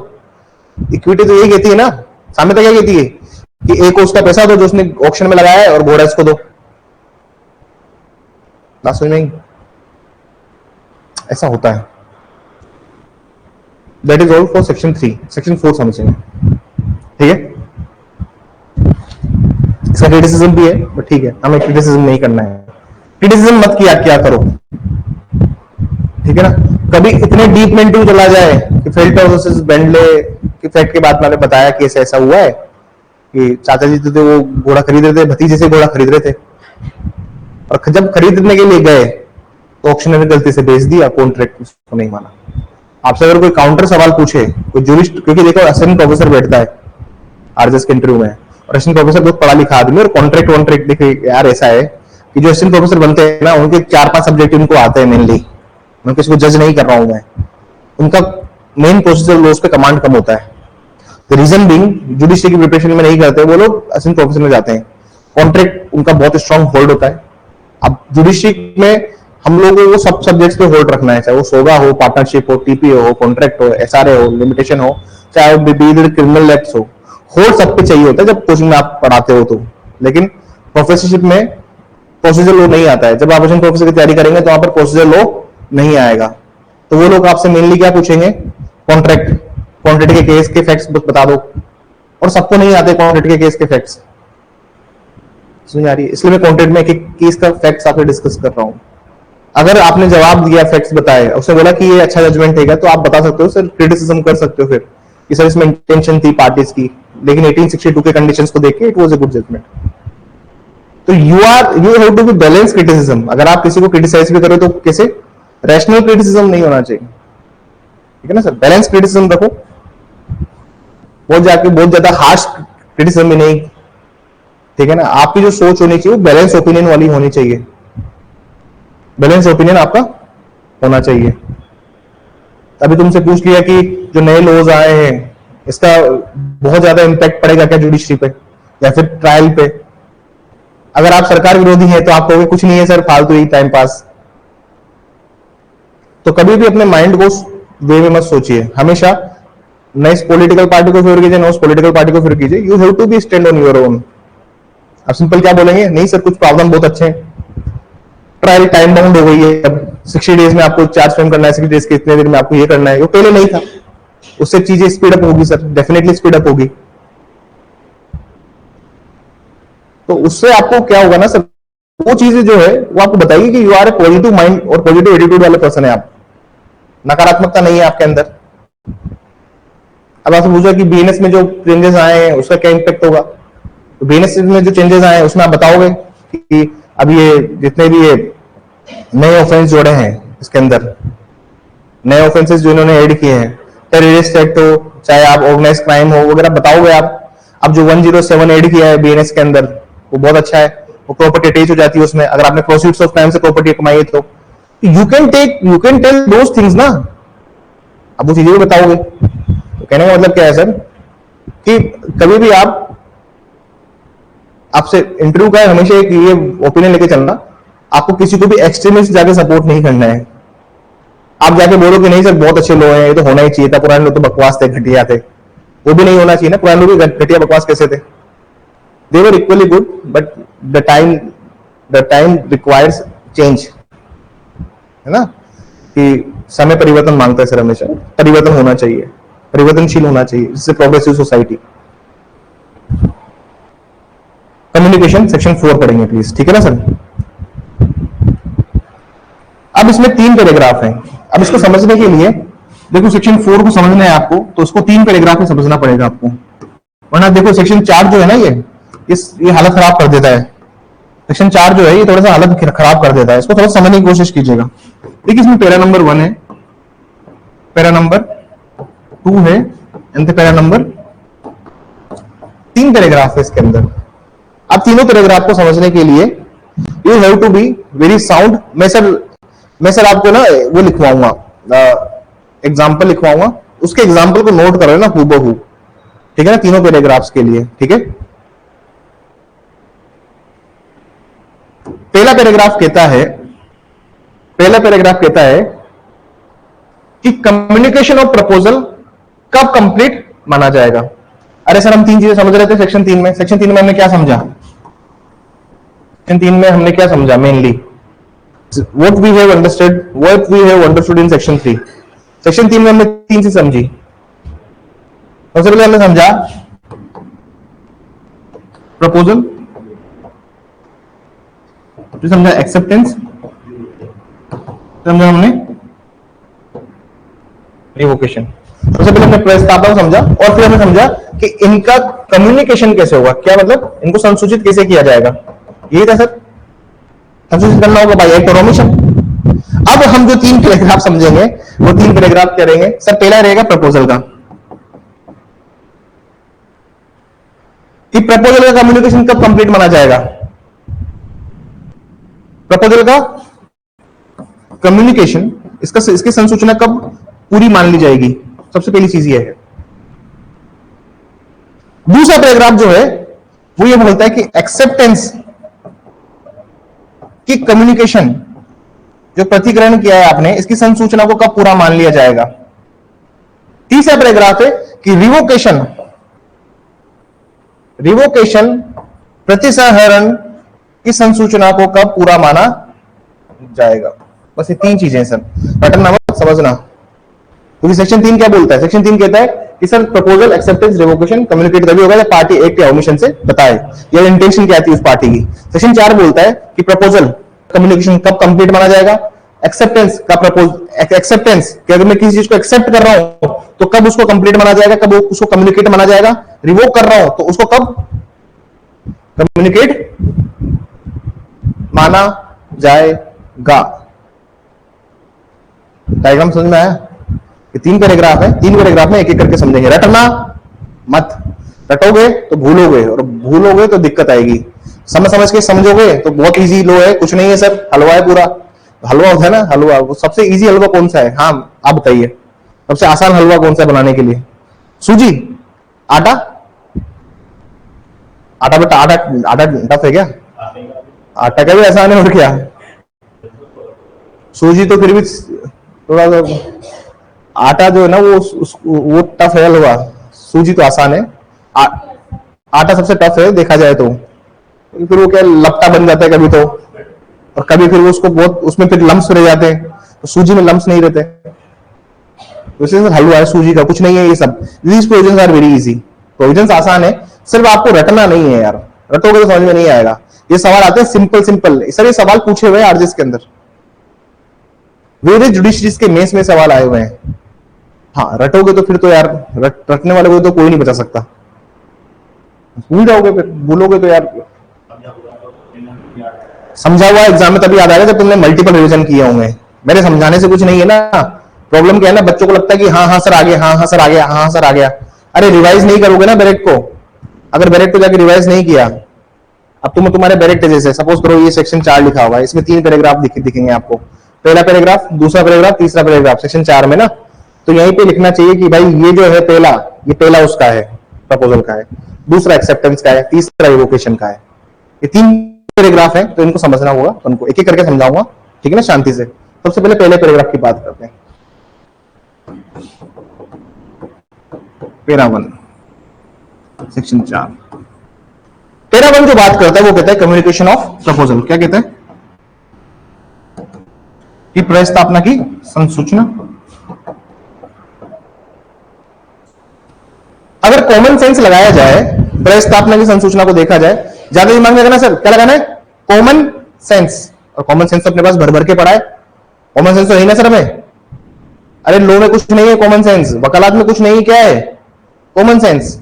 इक्विटी तो यही कहती है ना, साम्यता क्या कहती है कि एक को उसका पैसा दो जो उसने ऑक्शन में लगाया है, और घोड़ा इसको दो। बात समझ में? ऐसा होता है। That is all for section 3। Section 4 समझेंगे, ठीक है। इसका क्रिटिसिज्म भी है, बट ठीक है, हमें क्रिटिसिज्म नहीं करना है। क्रिटिसिज्म मत किया क्या करो, ठीक है ना। कभी इतने डीप में इंटू चला जाए कि फिल्टर वर्सेस बेंडले के फैक्ट के बाद मैंने बताया कि ऐसा हुआ है कि चाचा जी थे वो घोड़ा खरीद रहे थे, भतीजे से घोड़ा खरीद रहे थे, और जब खरीदने के लिए गए तो ऑक्शनर ने गलती से बेच दिया, कॉन्ट्रैक्ट उसको नहीं माना। आपसे अगर कोई काउंटर सवाल पूछे, कोई जूरिस्ट, क्योंकि देखो असिस्टेंट प्रोफेसर बैठता है आरजेएस के इंटरव्यू में, और असिस्टेंट प्रोफेसर बहुत पढ़ा लिखा आदमी, और कॉन्ट्रैक्ट वॉन्ट्रैक्ट देखिए यार ऐसा है कि जो असिस्टेंट प्रोफेसर बनते हैं ना, उनके 4-5 सब्जेक्ट उनको आते हैं मेनली। मैं किसी को जज नहीं कर रहा हूं, मैं उनका मेन प्रोसीजर लॉज पे कमांड कम होता है। रीजन बीइंग जुडिशरी की प्रिपरेशन में नहीं करते वो लोग, असिस्टेंट प्रोफेसर में जाते हैं, कॉन्ट्रैक्ट उनका बहुत स्ट्रॉन्ग होल्ड होता है। अब जुडिशरी में हम लोगों को सब सब्जेक्ट्स पे होल्ड रखना है, चाहे वो सोगा हो, पार्टनरशिप हो, टीपीओ हो, कॉन्ट्रैक्ट हो, एसआरए हो, लिमिटेशन हो, चाहे वो क्रिमिनल एक्ट्स हो, होल्ड सब पे चाहिए होता है जब कोचिंग में आप पढ़ाते हो तो। लेकिन प्रोफेसरशिप में प्रोसीजर लॉ नहीं आता है। जब आप असिस्टेंट प्रोफेसर की तैयारी करेंगे तो वहां पर प्रोसीजर लॉ नहीं आएगा, तो वो लोग आपसे मेनली क्या पूछेंगे, कॉन्ट्रैक्ट, कॉन्ट्रैक्ट के केस के फैक्ट्स बता दो, और सबको नहीं आते कॉन्ट्रैक्ट के केस के फैक्ट्स, समझ आ रही है। इसलिए मैं कॉन्ट्रैक्ट में एक केस का फैक्ट्स आपसे डिस्कस कर रहा हूं। अगर आपने जवाब दिया, फैक्ट्स बताए, उसने बोला कि ये अच्छा जजमेंट है, तो आप बता सकते हो सर, क्रिटिसिज्म कर सकते हो फिर कि सर इसमें इंटेंशन थी पार्टीज की, लेकिन 1862 के कंडीशंस को देख के it was a good judgement. तो you have to be balance criticism. अगर आप किसी को क्रिटिसाइज भी करो तो कैसे, रैशनल क्रिटिसिज्म नहीं होना चाहिए, ठीक है ना सर। बैलेंस क्रिटिसिज्म रखो, बहुत ज्यादा हार्श क्रिटिसिज्म भी नहीं, ठीक है ना। आपकी जो सोच होनी चाहिए वो बैलेंस ओपिनियन वाली होनी चाहिए, बैलेंस ओपिनियन आपका होना चाहिए। अभी तुमसे पूछ लिया कि जो नए लॉज आए हैं इसका बहुत ज्यादा इंपैक्ट पड़ेगा क्या जुडिशरी पे या फिर ट्रायल पे। अगर आप सरकार विरोधी हैं तो आप कहोगे कुछ नहीं है सर, फालतू ही टाइम पास। तो कभी भी अपने माइंड को वे में मत सोचिए, हमेशा न इस पॉलिटिकल पार्टी को फेवर कीजिए, न उस पॉलिटिकल पार्टी को फेवर कीजिए। You have to be stand on your own. आप सिंपल क्या बोलेंगे, नहीं सर कुछ प्रॉब्लम बहुत अच्छे हैं, ट्रायल टाइम बाउंड हो गई है, अब 60 डेज में आपको चार्ज फ्रेम करना है, 60 डेज के इतने दिन में आपको ये करना है, वो पहले नहीं था, उससे चीजें स्पीड अप होगी सर, डेफिनेटली स्पीड अप होगी। तो उससे आपको क्या होगा ना सर, वो चीजें जो है वो आपको बताएगी कि you are a positive mind और पॉजिटिव एटीट्यूड वाले पर्सन है आप, नकारात्मकता नहीं है आपके अंदर। अब आपसे पूछा कि बीएनएस में जो चेंजेस आए हैं उसका क्या इंपैक्ट होगा, तो बीएनएस में जो चेंजेस आए हैं उसमें आप बताओगे कि अब ये जितने भी ये नए ऑफेंस जोड़े हैं इसके अंदर, नए ऑफेंसेस जो इन्होंने ऐड किए हैं, टेररिस्ट एक्ट हो चाहे आप ऑर्गेनाइज क्राइम हो वगैरह, बताओगे आप। अब जो 107 ऐड किया है बीएनएस के अंदर वो बहुत अच्छा है, वो प्रॉपर्टी अटैच हो जाती है उसमें, अगर आपने प्रोसीड्स ऑफ क्राइम से प्रॉपर्टी कमाई है तो you can tell those things ना, अब वो चीजें भी बताओगे। तो कहने का मतलब क्या है सर कि कभी भी आपसे इंटरव्यू का हमेशा एक ये ओपिनियन लेके चलना, आपको किसी को भी एक्सट्रीमिस्ट जाके सपोर्ट नहीं करना है। आप जाके बोलो कि नहीं सर बहुत अच्छे लोग हैं, ये तो होना ही चाहिए था, पुराने लोग तो बकवास थे, घटिया थे, वो भी नहीं होना चाहिए ना। पुराने लोग भी घटिया बकवास कैसे थे, they were equally good, but the time requires change, है ना, कि समय परिवर्तन मांगता है सर, हमेशा परिवर्तन होना चाहिए, परिवर्तनशील होना चाहिए, जिससे प्रोग्रेसिव सोसाइटी। कम्युनिकेशन सेक्शन 4 पढ़ेंगे प्लीज, ठीक है ना सर। अब इसमें 3 पैराग्राफ हैं। अब इसको समझने के लिए देखो, सेक्शन 4 को समझना है आपको तो उसको 3 पैराग्राफ में समझना पड़ेगा आपको, वरना देखो सेक्शन 4 जो है ना ये हालत खराब कर देता है। सेक्शन 4 जो है ये थोड़ा सा हालत खराब कर देता है, इसको थोड़ा समझने की कोशिश कीजिएगा। देखिए इसमें पैरा नंबर 1 है, पैरा नंबर 2 है, एंड पैरा नंबर 3 पैराग्राफ है इसके अंदर। अब तीनों पैराग्राफ को समझने के लिए you have to be very sound. मैं सर आपको ना वो लिखवाऊंगा, एग्जाम्पल लिखवाऊंगा, उसके एग्जाम्पल को नोट कर लेना हूबहू, ठीक है ना, तीनों पैराग्राफ्स के लिए, ठीक है। पहला पैराग्राफ कहता है कि कम्युनिकेशन ऑफ प्रपोजल कब कंप्लीट माना जाएगा। अरे सर हम 3 चीजें समझ रहे थे सेक्शन 3 में। सेक्शन 3 में हमने क्या समझा, सेक्शन 3 में हमने क्या समझा mainly, what we have understood in section 3। Section 3 में हमने 3 चीज समझी। सबसे पहले हमने समझा प्रपोजल, जो समझा एक्सेप्टेंस, समझा हमने रिवोकेशन। सबसे पहले हमने प्रस्तावना समझा और फिर हमने समझा कि इनका कम्युनिकेशन कैसे होगा, क्या मतलब इनको संसूचित कैसे किया जाएगा, यही था सर। संसूचित करना होगा बाय एक्ट और ओमिशन। अब हम जो 3 पैराग्राफ समझेंगे वो 3 पैराग्राफ क्या रहेंगे सर। पहला रहेगा प्रपोजल का, कि प्रपोजल का कम्युनिकेशन कब कंप्लीट माना जाएगा। प्रपोजल का कम्युनिकेशन, इसकी संसूचना कब पूरी मान ली जाएगी, सबसे पहली चीज ये है। दूसरा पैराग्राफ जो है वो ये बोलता है कि एक्सेप्टेंस की कम्युनिकेशन, जो प्रतिकरण किया है आपने, इसकी संसूचना को कब पूरा मान लिया जाएगा। तीसरा पैराग्राफ है कि रिवोकेशन प्रतिसंहरण की संसूचना को कब पूरा माना जाएगा। बस ये 3 चीजें सर, रटना मत, समझना। क्योंकि सेक्शन 3 क्या बोलता है, सेक्शन 3 कहता है कि sir proposal, acceptance, revocation communicate तभी होगा जब पार्टी एक्ट या ओमिशन से बताए या इंटेंशन क्या थी उस पार्टी की। सेक्शन 4 बोलता है कि प्रपोजल कम्युनिकेशन कब कंप्लीट माना जाएगा, एक्सेप्टेंस कि अगर मैं किसी चीज को एक्सेप्ट कर रहा हूं तो कब उसको कंप्लीट माना जाएगा, कब उसको कम्युनिकेट माना जाएगा। रिवोक कर रहा हूं तो उसको कब कम्युनिकेट माना जाएगा। डायग्राम समझ में आया। ये 3 पैराग्राफ है, 3 पैराग्राफ में एक एक करके समझेंगे। रटना मत, रटोगे तो भूलोगे और भूलोगे तो दिक्कत आएगी। समझ के समझोगे तो बहुत इजी लो है, कुछ नहीं है सर, हलवा है पूरा। हलवा होता है ना, हलवा, वो सबसे इजी हलवा कौन सा है, हाँ आप बताइए, सबसे आसान हलवा कौन सा है बनाने के लिए। सूजी, आटा, आटा बेटा, आटा टफ है क्या, आटा का भी आसान है और क्या। सूजी तो फिर भी थोड़ा सा, आटा जो है ना वो टफ है हलवा, सूजी तो आसान है। आटा सबसे टफ है देखा जाए तो, फिर वो क्या लपटा बन जाता है कभी तो, और कभी फिर उसको बहुत उसमें फिर लम्स रह जाते हैं, तो सूजी में लम्स नहीं रहते। तो हलवा है सूजी का, कुछ नहीं है ये सब। These provisions are very easy, provisions आसान है, सिर्फ आपको रटना नहीं है यार, रटोगे तो समझ में नहीं आएगा। ये सवाल आते हैं सिंपल सर, ये सवाल पूछे हुए हैं आरजेएस के अंदर, वेरियस जुडिशरीज के मेंस में सवाल आए हुए हैं। हाँ रटोगे तो फिर तो यार रटने वाले को तो कोई नहीं बचा सकता, भूल जाओगे फिर, भूलोगे तो यार समझा हुआ एग्जाम में तभी याद आएगा जब तुमने मल्टीपल रिवीजन किए होंगे। मेरे समझाने से कुछ नहीं है ना। प्रॉब्लम क्या है ना, बच्चों को लगता है कि हाँ सर आ गया, हाँ सर आ गया, हाँ सर आ गया। अरे रिवाइज नहीं करोगे ना बैरेक्ट को, अगर बैरेक्ट को जाके रिवाइज नहीं किया, अब तुम्हारे बैरेक्ट जैसे सपोज करो ये सेक्शन 4 लिखा हुआ है, इसमें 3 पैराग्राफ दिखेंगे आपको, पहला पैराग्राफ, दूसरा पैराग्राफ, तीसरा पैराग्राफ, सेक्शन 4 में ना। तो यहीं पे लिखना चाहिए कि भाई ये जो है पहला उसका है, प्रपोजल का है, दूसरा एक्सेप्टेंस का है, तीसरा रिवोकेशन का है। ये 3 पैराग्राफ है तो इनको समझना होगा, तो उनको एक एक करके समझाऊंगा, ठीक है ना, शांति से। सबसे पहले पैराग्राफ की बात करते हैं। पैरा 1 सेक्शन 4, पैरा 1 जो बात करता है वो कहता है कम्युनिकेशन ऑफ प्रपोजल। क्या कहता है कि प्रस्तावना की संसूचना। अगर कॉमन सेंस लगाया जाए, प्रस्तावना की संसूचना को देखा जाए, ज्यादा दिमाग में रखना सर, क्या लगाना है, कॉमन सेंस। और कॉमन सेंस अपने पास भर भर के पड़ा है, कॉमन सेंस तो नहीं ना सर हमें। अरे लो में कुछ नहीं है कॉमन सेंस, वकालत में कुछ नहीं, क्या है कॉमन सेंस।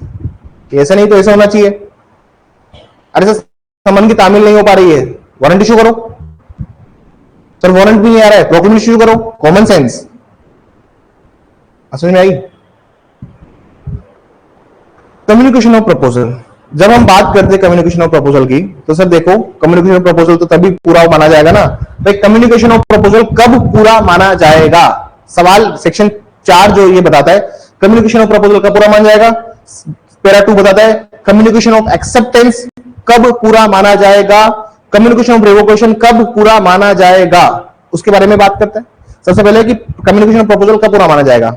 ऐसा नहीं तो ऐसा होना चाहिए। अरे सर समन की तामील नहीं हो पा रही है, वारंट इशू करो। सर वारंट भी नहीं आ रहा है, प्रोक्लेमेशन इशू करो, कॉमन सेंस। समझ में आई। कम्युनिकेशन ऑफ प्रपोजल, जब हम बात करते हैं कम्युनिकेशन ऑफ प्रपोजल की, तो सर देखो कम्युनिकेशन ऑफ प्रपोजल तो तभी पूरा माना जाएगा ना। भाई कम्युनिकेशन ऑफ प्रपोजल कब पूरा माना जाएगा, सवाल सेक्शन 4 जो ये बताता है कम्युनिकेशन ऑफ प्रपोजल कब पूरा माना जाएगा। पैरा 2 बताता है कम्युनिकेशन ऑफ एक्सेप्टेंस कब पूरा माना जाएगा, कम्युनिकेशन ऑफ रिवोकेशन कब पूरा माना जाएगा, उसके बारे में बात करते हैं। सबसे पहले कि कम्युनिकेशन ऑफ प्रपोजल कब पूरा माना जाएगा,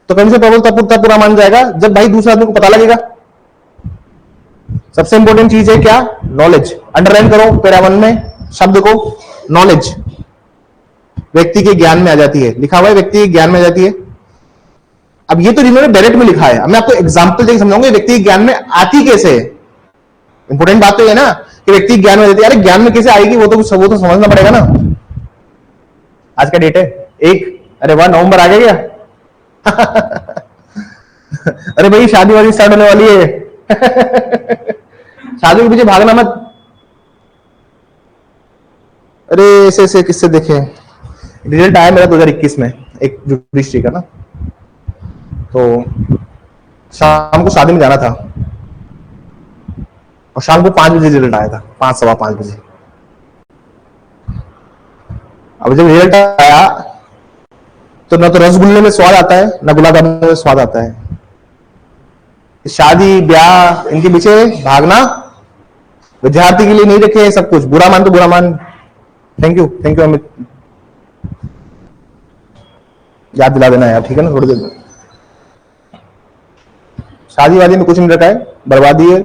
तो कम्युनिकेशन प्रपोजल तब पूरा माना जाएगा जब भाई दूसरे आदमी को पता लगेगा। सबसे इंपॉर्टेंट चीज है क्या, नॉलेज। अंडरलाइन करो पैरा 1 में शब्द को, नॉलेज व्यक्ति के ज्ञान में आ जाती है, लिखा हुआ है व्यक्ति के ज्ञान में आ जाती है। अब ये तो इन्होंने डायरेक्ट में लिखा है, मैं आपको एग्जांपल देकर समझाऊंगा व्यक्ति के ज्ञान में आती कैसे है। इंपोर्टेंट बात तो ये ना कि व्यक्ति ज्ञान में देती है। अरे ज्ञान में कैसे आएगी, वो तो समझना पड़ेगा ना। आज का डेट है 1, अरे वाह, नवंबर आ गया क्या? अरे भाई शादी वादी स्टार्ट होने वाली है। शादी के पीछे भागना मत। अरे ऐसे ऐसे किससे देखे, रिजल्ट आया मेरा 2021 में, एक जुडिशरी का ना, तो शाम को शादी में जाना था और शाम को 5 बजे रिजल्ट आया था, 5 सवा 5 बजे। अब जब रिजल्ट आया तो ना तो रसगुल्ले में स्वाद आता है, ना गुलाब जामुन में स्वाद आता है। शादी ब्याह इनके पीछे भागना विद्यार्थी के लिए नहीं रखे सब कुछ। बुरा मान तो बुरा मान। थैंक यू अमित, याद दिला देना यार, ठीक है ना, थोड़ी देर। शादी वादी में कुछ नहीं रखा है, बर्बादी है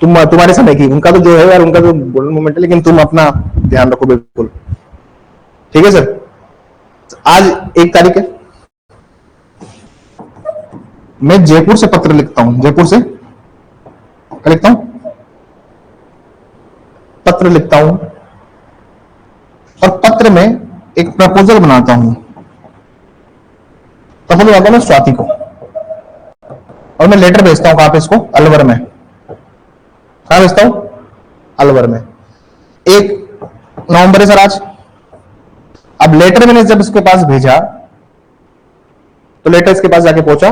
तुम्हारे समय की। उनका तो जो है यार, उनका तो गोल्डन मोमेंट है, लेकिन तुम अपना ध्यान रखो बिल्कुल, ठीक है सर। आज 1 तारीख है, मैं जयपुर से पत्र लिखता हूं। जयपुर से क्या लिखता हूं? पत्र लिखता हूं, और पत्र में एक प्रपोजल बनाता हूं। प्रपोजल बनाता हूं मैं स्वाति को, और मैं लेटर भेजता हूं। कहां पे? इसको अलवर में। कहां भेजता हूं? अलवर में। 1 नवंबर है सर आज। अब लेटर मैंने जब इसके पास भेजा तो लेटर इसके पास जाके पहुंचा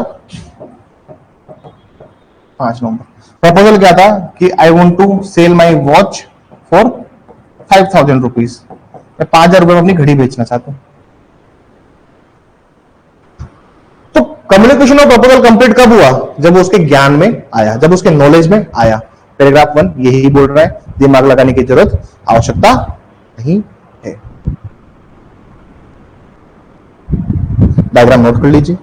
5 नवंबर। प्रपोजल क्या था कि I want to sell my watch for 5,000 rupees. मैं 5,000 रुपए में अपनी घड़ी बेचना चाहता हूं। तो कम्युनिकेशन ऑफ प्रपोजल कंप्लीट कब हुआ? जब उसके ज्ञान में आया, जब उसके नॉलेज में आया। पैराग्राफ 1 यही बोल रहा है, दिमाग लगाने की जरूरत आवश्यकता नहीं है। डायग्राम नोट कर लीजिए।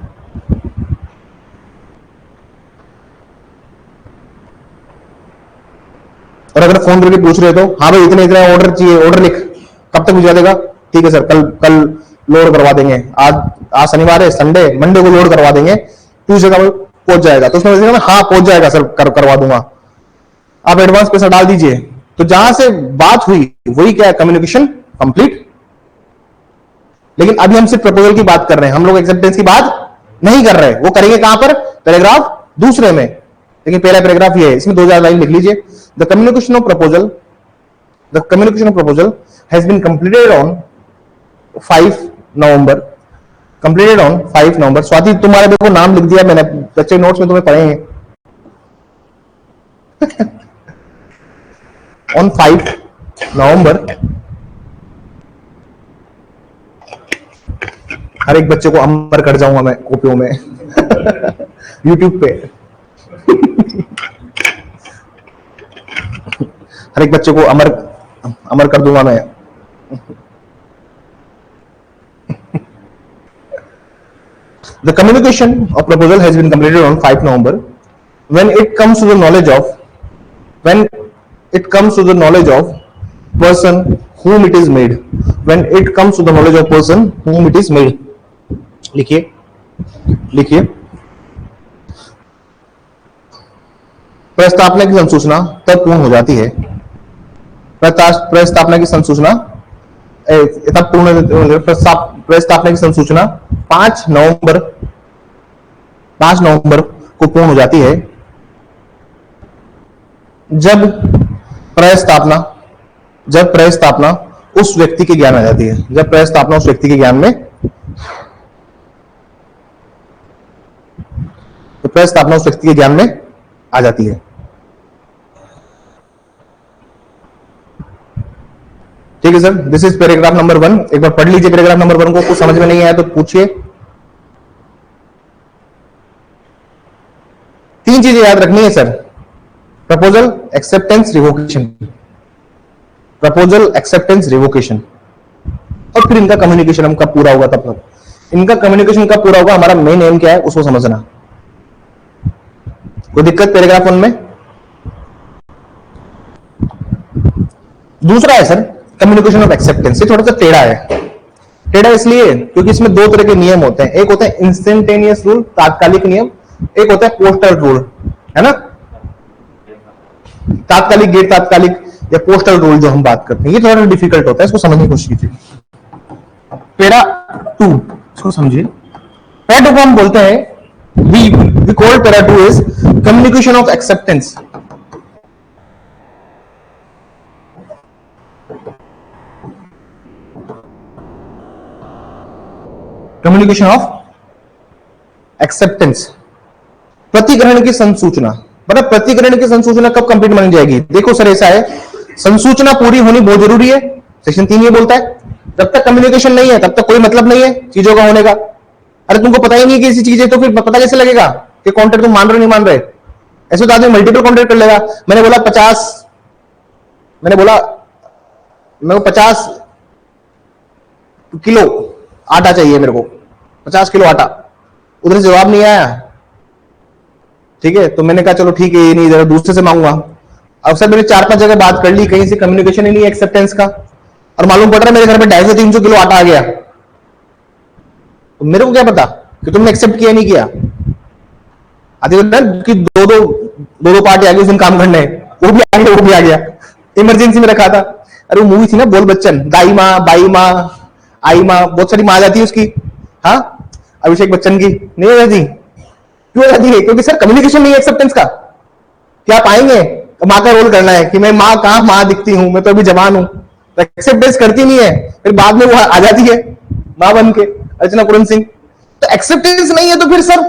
और अगर फोन करके पूछ रहे तो हाँ भाई इतने इतना ऑर्डर चाहिए, ऑर्डर लिख, कब तक भिजवा देगा? ठीक है सर, कल लोड करवा देंगे। आज शनिवार है, संडे मंडे को लोड करवा देंगे, ट्यूसडे का पहुंच जाएगा। तो उसमें हाँ पहुंच जाएगा सर, करवा दूंगा, आप एडवांस पैसा डाल दीजिए। तो जहां से बात हुई वही क्या है? Communication complete. लेकिन अभी हम सिर्फ प्रपोजल की बात कर रहे हैं, हम लोग एक्सेप्टेंस की बात नहीं कर रहे। वो करेंगे कहां पर? पैराग्राफ दूसरे में। लेकिन पहला पैराग्राफ ये है, इसमें 2000 लाइन लिख लीजिए। The communication of proposal has been completed on 5 November. Completed on 5 November. Swati तुम्हारा देखो नाम लिख दिया मैंने, बच्चे नोट्स में तुम्हें पढ़ेंगे। ऑन 5 नवंबर। हर एक बच्चे को अमर कर जाऊंगा मैं कॉपियों में। यूट्यूब पे हर एक बच्चे को अमर कर दूंगा मैं। The communication of proposal has been completed on 5 November. When it comes to the knowledge of person whom it is made. When it comes to the knowledge of person whom it is made. लिखिए प्रस्तावना की संसूचना तब पूर्ण हो जाती है। प्रस्तावना की संसूचना तब पूर्ण, प्रस्तावना की संसूचना 5 नवंबर को पूर्ण हो जाती है जब प्रस्तावना उस व्यक्ति के ज्ञान में आ जाती है। जब प्रस्तावना उस व्यक्ति के ज्ञान में, तो प्रस्तावना उस व्यक्ति के ज्ञान में आ जाती है। ठीक है sir, this is paragraph number 1। एक बार पढ़ लीजिए पैराग्राफ नंबर 1 को। कुछ समझ में नहीं आया तो पूछिए। 3 चीजें याद रखनी है sir: proposal, acceptance, revocation. Proposal, acceptance, revocation. और फिर इनका कम्युनिकेशन हम कब पूरा होगा तब। इनका कम्युनिकेशन कब पूरा होगा, हमारा मेन एम क्या है उसको समझना। कोई दिक्कत पैराग्राफ 1 में? दूसरा है सर कम्युनिकेशन ऑफ एक्सेप्टेंस। ये थोड़ा सा टेढ़ा है। टेढ़ा इसलिए क्योंकि इसमें 2 तरह के नियम होते हैं। एक होता है इंस्टेंटेनियस रूल, तात्कालिक नियम। एक होता है पोस्टल रूल, है ना। तात्कालिक, गैर तात्कालिक या पोस्टल रोल जो हम बात करते हैं, ये थोड़ा डिफिकल्ट होता है, इसको समझने की कोशिश कीजिए। पैरा 2 इसको समझिए। पैरा 2 को हम बोलते हैं we call para 2 is communication of acceptance. Communication of acceptance, प्रतिग्रहण की संसूचना। मतलब प्रतिग्रहण की संसूचना कब कंप्लीट मानी जाएगी? देखो सर ऐसा है, संसूचना पूरी होनी बहुत जरूरी है, सेक्शन 3 ये बोलता है। जब तक कम्युनिकेशन नहीं है तब तक कोई मतलब नहीं है चीजों का होने का। अरे तुमको पता ही नहीं कि ऐसी चीज है तो फिर पता कैसे लगेगा कि कॉन्ट्रैक्ट तुम मान रहे हो नहीं मान रहे? ऐसे तो आदमी मल्टीपल कॉन्ट्रैक्ट कर लेगा। मैंने बोला 50 किलो आटा चाहिए मेरे को, 50 किलो आटा, उधर से जवाब नहीं आया, ठीक है, तो मैंने कहा चलो ठीक है ये नहीं, जरा दूसरे से मांगूंगा। अब सर मैंने 4-5 जगह बात कर ली, कहीं से कम्युनिकेशन ही नहीं एक्सेप्टेंस का, और मालूम पड़ रहा है मेरे घर में 250-300 किलो आटा आ गया, तो मेरे को क्या पता कि तुमने एक्सेप्ट किया नहीं किया? आते कि दो पार्टी आ गई उस दिन काम करने, वो भी आ गया वो भी आ गया, इमरजेंसी में रखा था। अरे वो मूवी थी ना बोल बच्चन, दाई माँ बाई माँ आई माँ, बहुत सारी माँ आ जाती है उसकी, हाँ अभिषेक बच्चन की नहीं हो जाती? क्यों हो जाती है? क्योंकि सर कम्युनिकेशन नहीं है एक्सेप्टेंस का। क्या पाएंगे माँ का रोल करना है कि मैं माँ कहाँ माँ दिखती हूँ, मैं तो अभी जवान हूँ, तो एक्सेप्टेंस करती नहीं है, फिर बाद में वो आ जाती है माँ बन के, अर्चना पूरन सिंह। तो एक्सेप्टेंस नहीं है तो फिर सर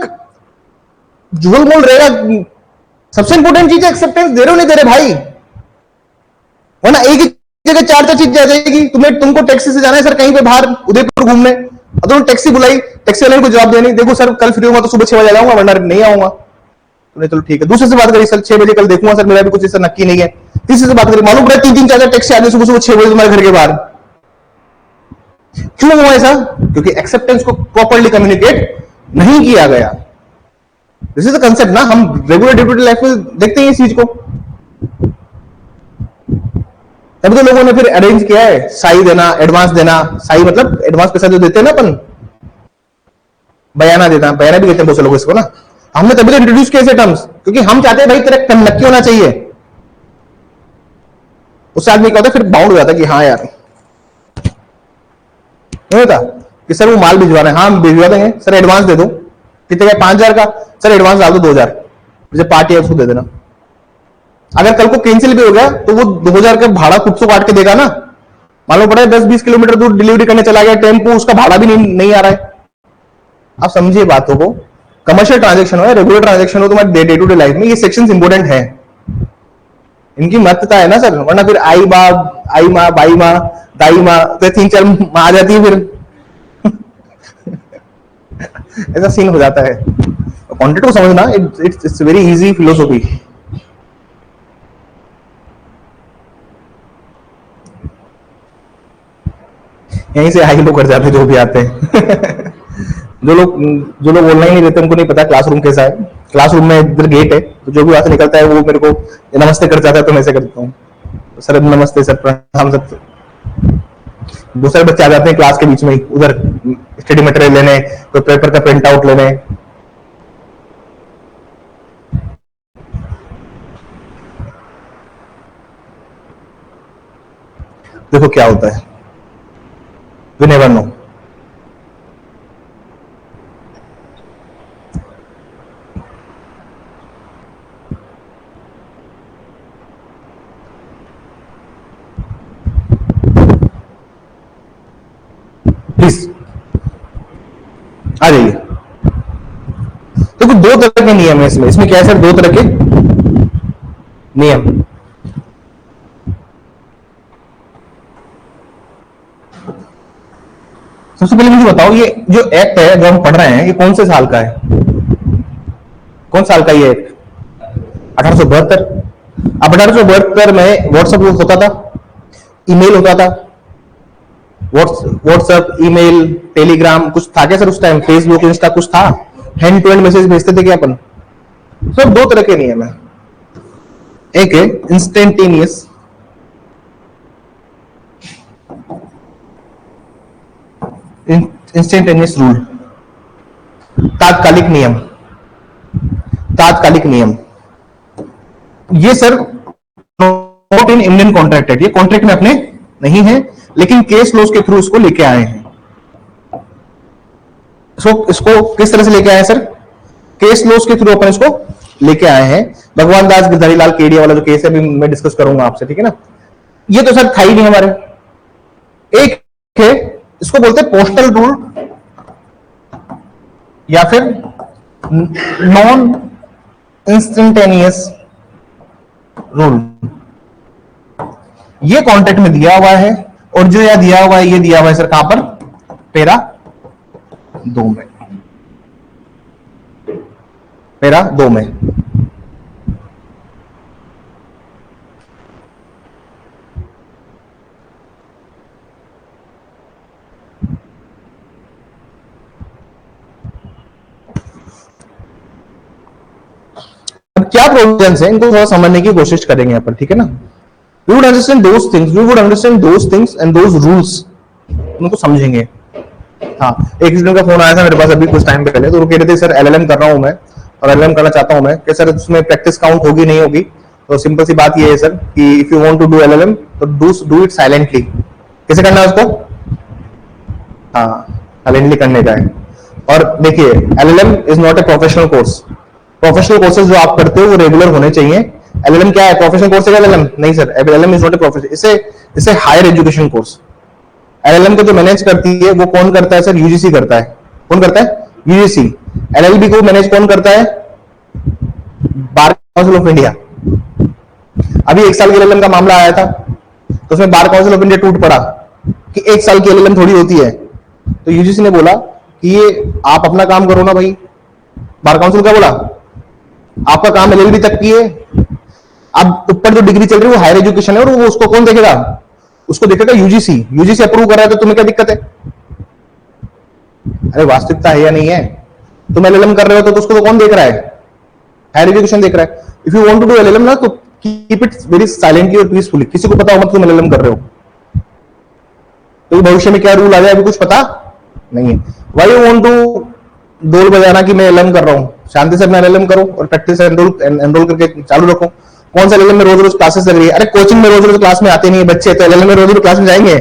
झूल बोल रहेगा। सबसे इंपॉर्टेंट चीज है एक्सेप्टेंस, दे रहे हो नहीं दे रहे भाई, वरना एक ही जगह 4-4 चीज आ जाएगी। तुमको टैक्सी से जाना है सर कहीं पे बाहर उदयपुर घूमने, और तुमने टैक्सी बुलाई, टैक्सी वाले को जवाब दिया नहीं, देखो सर कल फ्री होगा तो सुबह 6 बजे जाऊंगा वरना नहीं आऊंगा। तुमने चलो ठीक है, दूसरे से बात करी सर 6 बजे कल देखूंगा सर, मेरा भी कुछ ऐसा नक्की नहीं है। तीसरे से बात करी, मालूम पड़ा 3-4 टैक्सी आ गई सुबह 6 बजे तुम्हारे घर के बाहर। क्यों हुआ ऐसा? क्योंकि एक्सेप्टेंस को प्रॉपर्ली कम्युनिकेट नहीं किया गया। दिस इज द कंसेप्ट ना, हम regular day to day life में देखते हैं इस चीज को। तभी तो लोगों ने फिर अरेंज किया है साई देना, एडवांस देना। साई मतलब एडवांस पैसा जो देते हैं ना अपन, बयाना देना, बयाना भी कहते हैं बहुत से लोग इसको ना। हमने तभी तो इंट्रोड्यूस किया टर्म्स, क्योंकि हम चाहते हैं भाई तेरा नक्की होना चाहिए। उससे आदमी क्या होता है फिर बाउंड हो जाता है कि हाँ यार, नहीं होता कि सर वो माल भिजवाना है, हाँ भिजवा देंगे सर, एडवांस दे दो। कितने का? 5,000 का, सर एडवांस डाल दो 2,000, जैसे पार्टी है उसको दे देना। अगर कल को कैंसिल भी हो गया तो वो 2,000 का भाड़ा खुद से काट के देगा ना। मालूम पड़ा है 10-20 किलोमीटर दूर डिलीवरी करने चला गया टेम्पो, उसका भाड़ा भी नहीं आ रहा है। आप समझिए बातों को, कमर्शियल ट्रांजेक्शन हो या रेगुलर ट्रांजेक्शन हो तुम्हारे डे टू डे लाइफ में, ये सेक्शंस इंपॉर्टेंट है, इनकी महत्वता है ना सर। वरना फिर आई माँ बाई माँ दाई माँ, तो 3-4 माँ आ जाती है फिर ऐसा सीन हो जाता है। कॉन्टेक्ट को समझना, इट्स वेरी इजी फिलोसॉफी। यहीं से हाई लो कर जाते जो भी आते हैं जो लोग ऑनलाइन नहीं रहते उनको नहीं पता क्लासरूम कैसा है। क्लासरूम में इधर गेट है, तो जो भी वहां से निकलता है वो मेरे को नमस्ते कर जाता है, तो मैं ऐसे करता हूँ, सर नमस्ते सर प्रणाम सर। दूसरे बच्चे आ जाते हैं क्लास के बीच में ही, उधर स्टडी मटेरियल लेने, कोई पेपर का प्रिंट आउट लेने। देखो क्या होता है, वी नेवर नो। प्लीज आ जाइए। देखो 2 तरह के नियम है इसमें क्या है सर? 2 तरह के नियम। सबसे पहले मुझे बताओ, ये जो एक्ट है जो हम पढ़ रहे हैं ये कौन से साल का है? कौन साल का ये एक्ट? 1872। अब 1872 में व्हाट्सएप होता था, ईमेल होता था, व्हाट्सएप ईमेल टेलीग्राम कुछ था क्या सर उस टाइम? फेसबुक इंस्टा कुछ था? हैंड टू हैंड मैसेज भेजते थे क्या अपन? सब 2 तरह के नियम है, एक है इंस्टेंटेनियस, इंस्टेंटेनियस रूल, तात्कालिक नियम। तात्कालिक नियम ये sir not in Indian contract act, ये कॉन्ट्रैक्ट में अपने नहीं है, लेकिन केस लॉज के थ्रू इसको लेके आए हैं। इसको किस तरह से लेके आए सर? केस लॉज के थ्रू अपन इसको लेके आए हैं। भगवान दास गिरधारी लाल केडिया वाला जो केस है, अभी मैं डिस्कस करूंगा आपसे, ठीक है ना। ये तो सर था ही नहीं हमारे। एक है, इसको बोलते हैं पोस्टल रूल या फिर नॉन इंस्टेंटेनियस रूल। ये कॉन्ट्रैक्ट में दिया हुआ है, और जो यह दिया हुआ है, ये दिया हुआ है सर कहां पर? पैरा 2 में। पैरा 2 में। अब क्या प्रोविजंस है, इनको थोड़ा समझने की कोशिश करेंगे यहाँ पर, ठीक है ना। We would understand those things, we would understand those things and those rules, उनको समझेंगे। हाँ, एक स्टूडेंट का फोन आया था मेरे पास अभी कुछ टाइम पहले, तो वो कह रहे थे सर एलएलएम कर रहा हूं मैं, और एलएलएम करना चाहता हूं मैं, कि सर उसमें प्रैक्टिस काउंट होगी नहीं होगी? तो सिंपल सी बात ये है सर कि if you want to do LLM तो डू इट साइलेंटली। कैसे करना है उसको? हाँ, साइलेंटली करने का है। और देखिए, LLM is not a professional course. Professional courses जो आप करते हो वो रेगुलर होने चाहिए। एलएलएम क्या है? प्रोफेशनल कोर्स है एलएलएम? नहीं sir, LLM is not a professional, इसे हायर एजुकेशन कोर्स। एलएलएम को जो मैनेज करती है वो कौन करता है सर? यूजीसी करता है। कौन करता है? यूजीसी। एलएलबी को मैनेज कौन करता है? Bar council of India. अभी 1 साल के एलएलएम का मामला आया था, तो उसमें बार काउंसिल ऑफ इंडिया टूट पड़ा कि 1 साल की एलएलएम थोड़ी होती है। तो यूजीसी ने बोला कि ये आप अपना काम करो ना भाई। बार काउंसिल क्या बोला? आपका काम एलएलबी तक की है, अब ऊपर जो डिग्री चल रही है वो हायर एजुकेशन है, और वो उसको कौन देखेगा? उसको देखेगा यूजीसी। यूजीसी अप्रूव कर रहा है, तो तुम्हें क्या दिक्कत है? अरे वास्तविकता है या नहीं है? तुम एलएलएम कर रहे हो तो उसको तो कौन देख रहा है? हायर एजुकेशन देख रहा है। If you want to do LLM ना, तो कीप इट वेरी साइलेंटली और पीसफुली। किसी को पता हो मत तुम एलएलएम कर रहे हो, तो भविष्य में क्या रूल आ जाए अभी कुछ पता नहीं है। वाई यू वांट टू डोल बजाना कि मैं एलएलएम कर रहा हूं? शांति से अपना एलएलएम करो और प्रैक्टिस एनरोल करके चालू रखो। कौन सा एलएलएम में रोज रोज क्लासेस लग रही है? अरे कोचिंग में रोज रोज क्लास में आते नहीं है बच्चे, तो एलएलएम में रोज रोज क्लास में जाएंगे?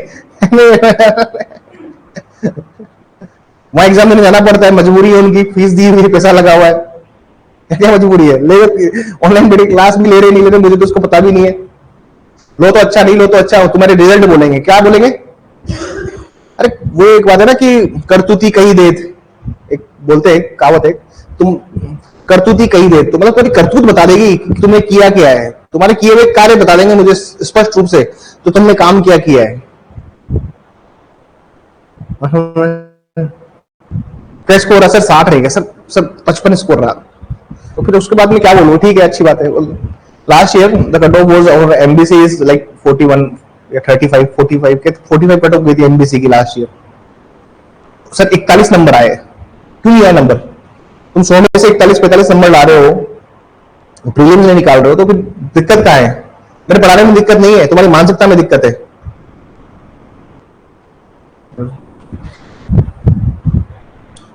वहां एग्जाम देने जाना पड़ता है, मजबूरी है उनकी, फीस दी हुई, पैसा लगा हुआ है, क्या मजबूरी है? ले ऑनलाइन मेरी क्लास भी ले रहे नहीं ले रहे, मुझे तो उसको पता भी नहीं है। लो तो अच्छा, नहीं लो तो अच्छा, तुम्हारे रिजल्ट बोलेंगे। क्या बोलेंगे? अरे वो एक बात है ना कि करतूती कही देत, एक बोलते हैं कहावत है, तुम करतूती कही दे, तो मतलब तुम्हारी करतूत बता देगी कि तुमने किया क्या है। तुम्हारे किए हुए कार्य बता देंगे मुझे स्पष्ट रूप से, तो तुमने काम क्या किया है। क्या स्कोर है सर? 60 रहेगा सर, सर 55 स्कोर रहा। तो फिर उसके बाद में क्या बोलूं? ठीक है, अच्छी बात है। Last year the cut off was और एमबीसी इज लाइक 41 या 35 45 के 45 कट ऑफ गई थी एमबीसी की लास्ट ईयर। सर 41 नंबर आए। क्यों नहीं आए नंबर? तुम 100 में से 41-45 नंबर ला रहे हो, प्रीलिम्स में निकाल रहे हो, तो फिर दिक्कत क्या है? मेरे पढ़ाने में दिक्कत नहीं है, तुम्हारी मानसिकता में दिक्कत है।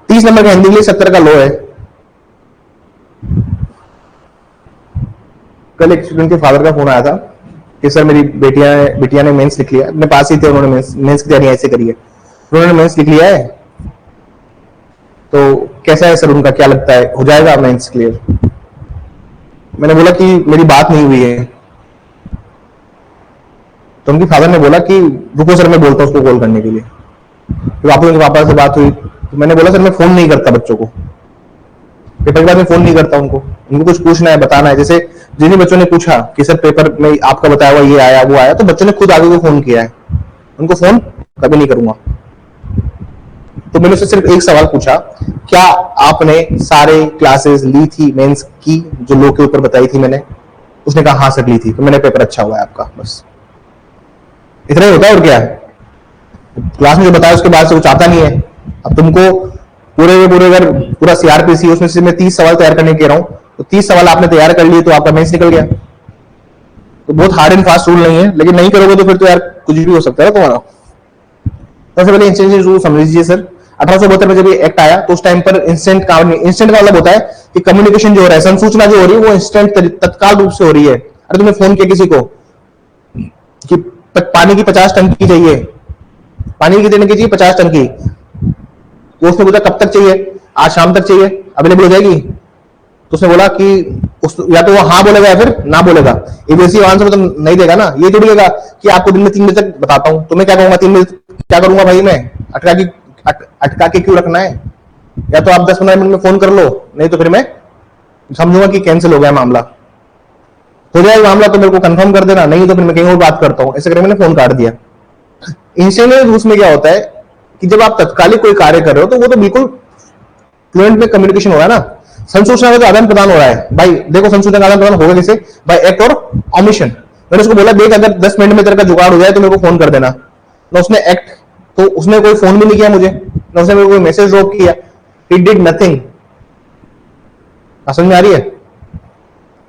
30 नंबर का हिंदी के लिए 70 का लो है। कल एक स्टूडेंट के फादर का फोन आया था कि सर मेरी बेटिया ने मेंस लिख लिया, अपने पास ही थे, उन्होंने मेंस की तैयारी ऐसे करी है, उन्होंने मेंस लिख लिया है, तो कैसा है सर उनका, क्या लगता है हो जाएगा मेंस क्लियर? मैंने बोला कि मेरी बात नहीं हुई है। तो उनके फादर ने बोला कि रुको सर मैं बोलता हूँ उसको कॉल करने के लिए। तो वापस उनके पापा से बात हुई, तो मैंने बोला सर मैं फोन नहीं करता बच्चों को, पेपर के बाद में फोन नहीं करता उनको कुछ पूछना है बताना है। जैसे जिन्हीं बच्चों ने पूछा कि सर पेपर में आपका बताया हुआ ये आया वो आया, तो बच्चों ने खुद आगे को फोन किया है, उनको फोन कभी नहीं करूंगा। तो मैंने उससे सिर्फ एक सवाल पूछा, क्या आपने सारे क्लासेस ली थी मेंस की जो लो के ऊपर बताई थी मैंने? उसने कहा हाँ सर ली थी। तो मैंने पेपर अच्छा हुआ है आपका, बस इतना ही होता है। और क्या है, क्लास में जो बताया उसके बाद से वो चाहता नहीं है। अब तुमको पूरे अगर पूरा सीआरपीसी उसमें से मैं 30 सवाल तैयार करने कह रहा हूं, तो 30 सवाल आपने तैयार कर लिए तो आपका मेंस निकल गया। तो बहुत हार्ड एंड फास्ट रूल नहीं है, लेकिन नहीं करोगे तो फिर तो यार कुछ भी हो सकता है तुम्हारा। सबसे पहले इंस्टेंट रूल समझ लीजिए सर। 1872 में जब ये एक्ट आया तो उस टाइम पर इंस्टेंट का मतलब होता है कि कम्युनिकेशन जो हो रहा है, संसूचना जो हो रही है वो इंस्टेंट तत्काल रूप से हो रही है। तुमने फोन किया किसी को कि पानी की 50 टंकी चाहिए, पानी की कितने की चाहिए, 50 टंकी। वो उसने पूछा कब तक चाहिए, आज शाम तक चाहिए, अवेलेबल हो जाएगी? तो उसने बोला कि या तो वो हाँ बोलेगा या फिर ना बोलेगा। इवेसिव आंसर तो नहीं देगा ना। ये थोड़ी देगा कि आपको दिन में 3 बजे तक बताता हूं, तो मैं क्या कहूंगा 3 बजे क्या करूंगा भाई, मैं अटका के क्यों रखना है? या तो आप 10-15 मिनट में फोन कर लो, नहीं तो फिर मैं समझूंगा कि कैंसिल हो गया मामला। हो जाएगा मामला तो मेरे को कंफर्म कर देना, नहीं तो फिर मैं कहीं और बात करता हूं। ऐसे करके मैंने फोन काट दिया। इंस्टेंटेनियस रूल्स में क्या होता है कि जब आप तत्कालिक कोई कार्य कर रहे हो तो वो तो बिल्कुल फ्लुएंट में कम्युनिकेशन हो रहा है ना, संसूचना का तो आदान प्रदान हो रहा है। भाई देखो संसूचना का आदान प्रदान होगा कैसे, बाय एक्ट और ऑमिशन। मैंने उसको बोला देख अगर 10 मिनट में तेरे का जुगाड़ हो जाए तो मेरे को फोन कर देना, ना उसने एक्ट, तो उसने कोई फोन भी नहीं किया मुझे, ना उसने मेरे को कोई मैसेज ड्रॉप किया, ही डिड नथिंग। समझ में आ रही है?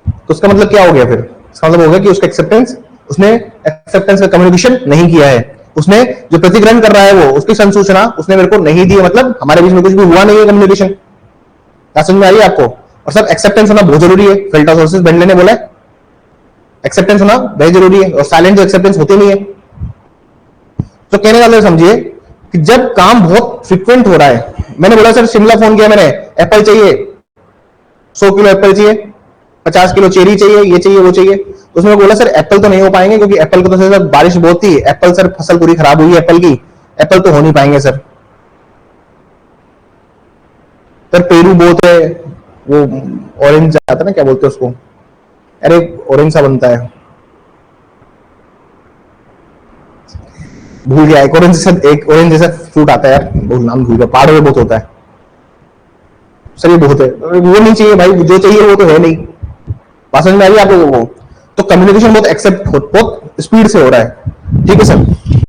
तो उसका मतलब क्या हो गया फिर? इसका मतलब हो गया कि उसका एक्सेप्टेंस, उसने एक्सेप्टेंस का कम्युनिकेशन नहीं किया है। उसने जो प्रतिग्रहण कर रहा है वो उसकी संसूचना उसने मेरे को नहीं दी, मतलब हमारे बीच में कुछ भी हुआ नहीं है कम्युनिकेशन। क्या समझ में आ रही है आपको? और सर एक्सेप्टेंस होना बहुत जरूरी है, फिल्टर सोर्सेज बेंडले ने बोला है एक्सेप्टेंस होना बहुत जरूरी है, और साइलेंट जो एक्सेप्टेंस होते नहीं है। तो कहने वाले समझिए कि जब काम बहुत फ्रिक्वेंट हो रहा है, मैंने बोला सर शिमला फोन किया मैंने, एप्पल चाहिए, 100 किलो एप्पल चाहिए, 50 किलो चेरी चाहिए, ये चाहिए वो चाहिए। तो उसने बोला सर एप्पल तो नहीं हो पाएंगे क्योंकि एप्पल को तो सर बारिश बहुत थी, एप्पल सर फसल पूरी खराब हुई है एप्पल की, एप्पल तो हो नहीं पाएंगे सर। सर पेरू बहुत है, वो ऑरेंज आता है ना, क्या बोलते हैं उसको, अरे ऑरेंज सा बनता है, भूल गया, एक ऑरेंज जैसा फ्रूट आता है यार, बहुत नाम भूल गया, पहाड़ों में बहुत होता है सर, ये बहुत है, वो नहीं चाहिए भाई, जो चाहिए वो तो है नहीं। बात समझ में आ रही है आप लोगों को? तो कम्युनिकेशन बहुत एक्सेप्ट बहुत स्पीड से हो रहा है, ठीक है सर।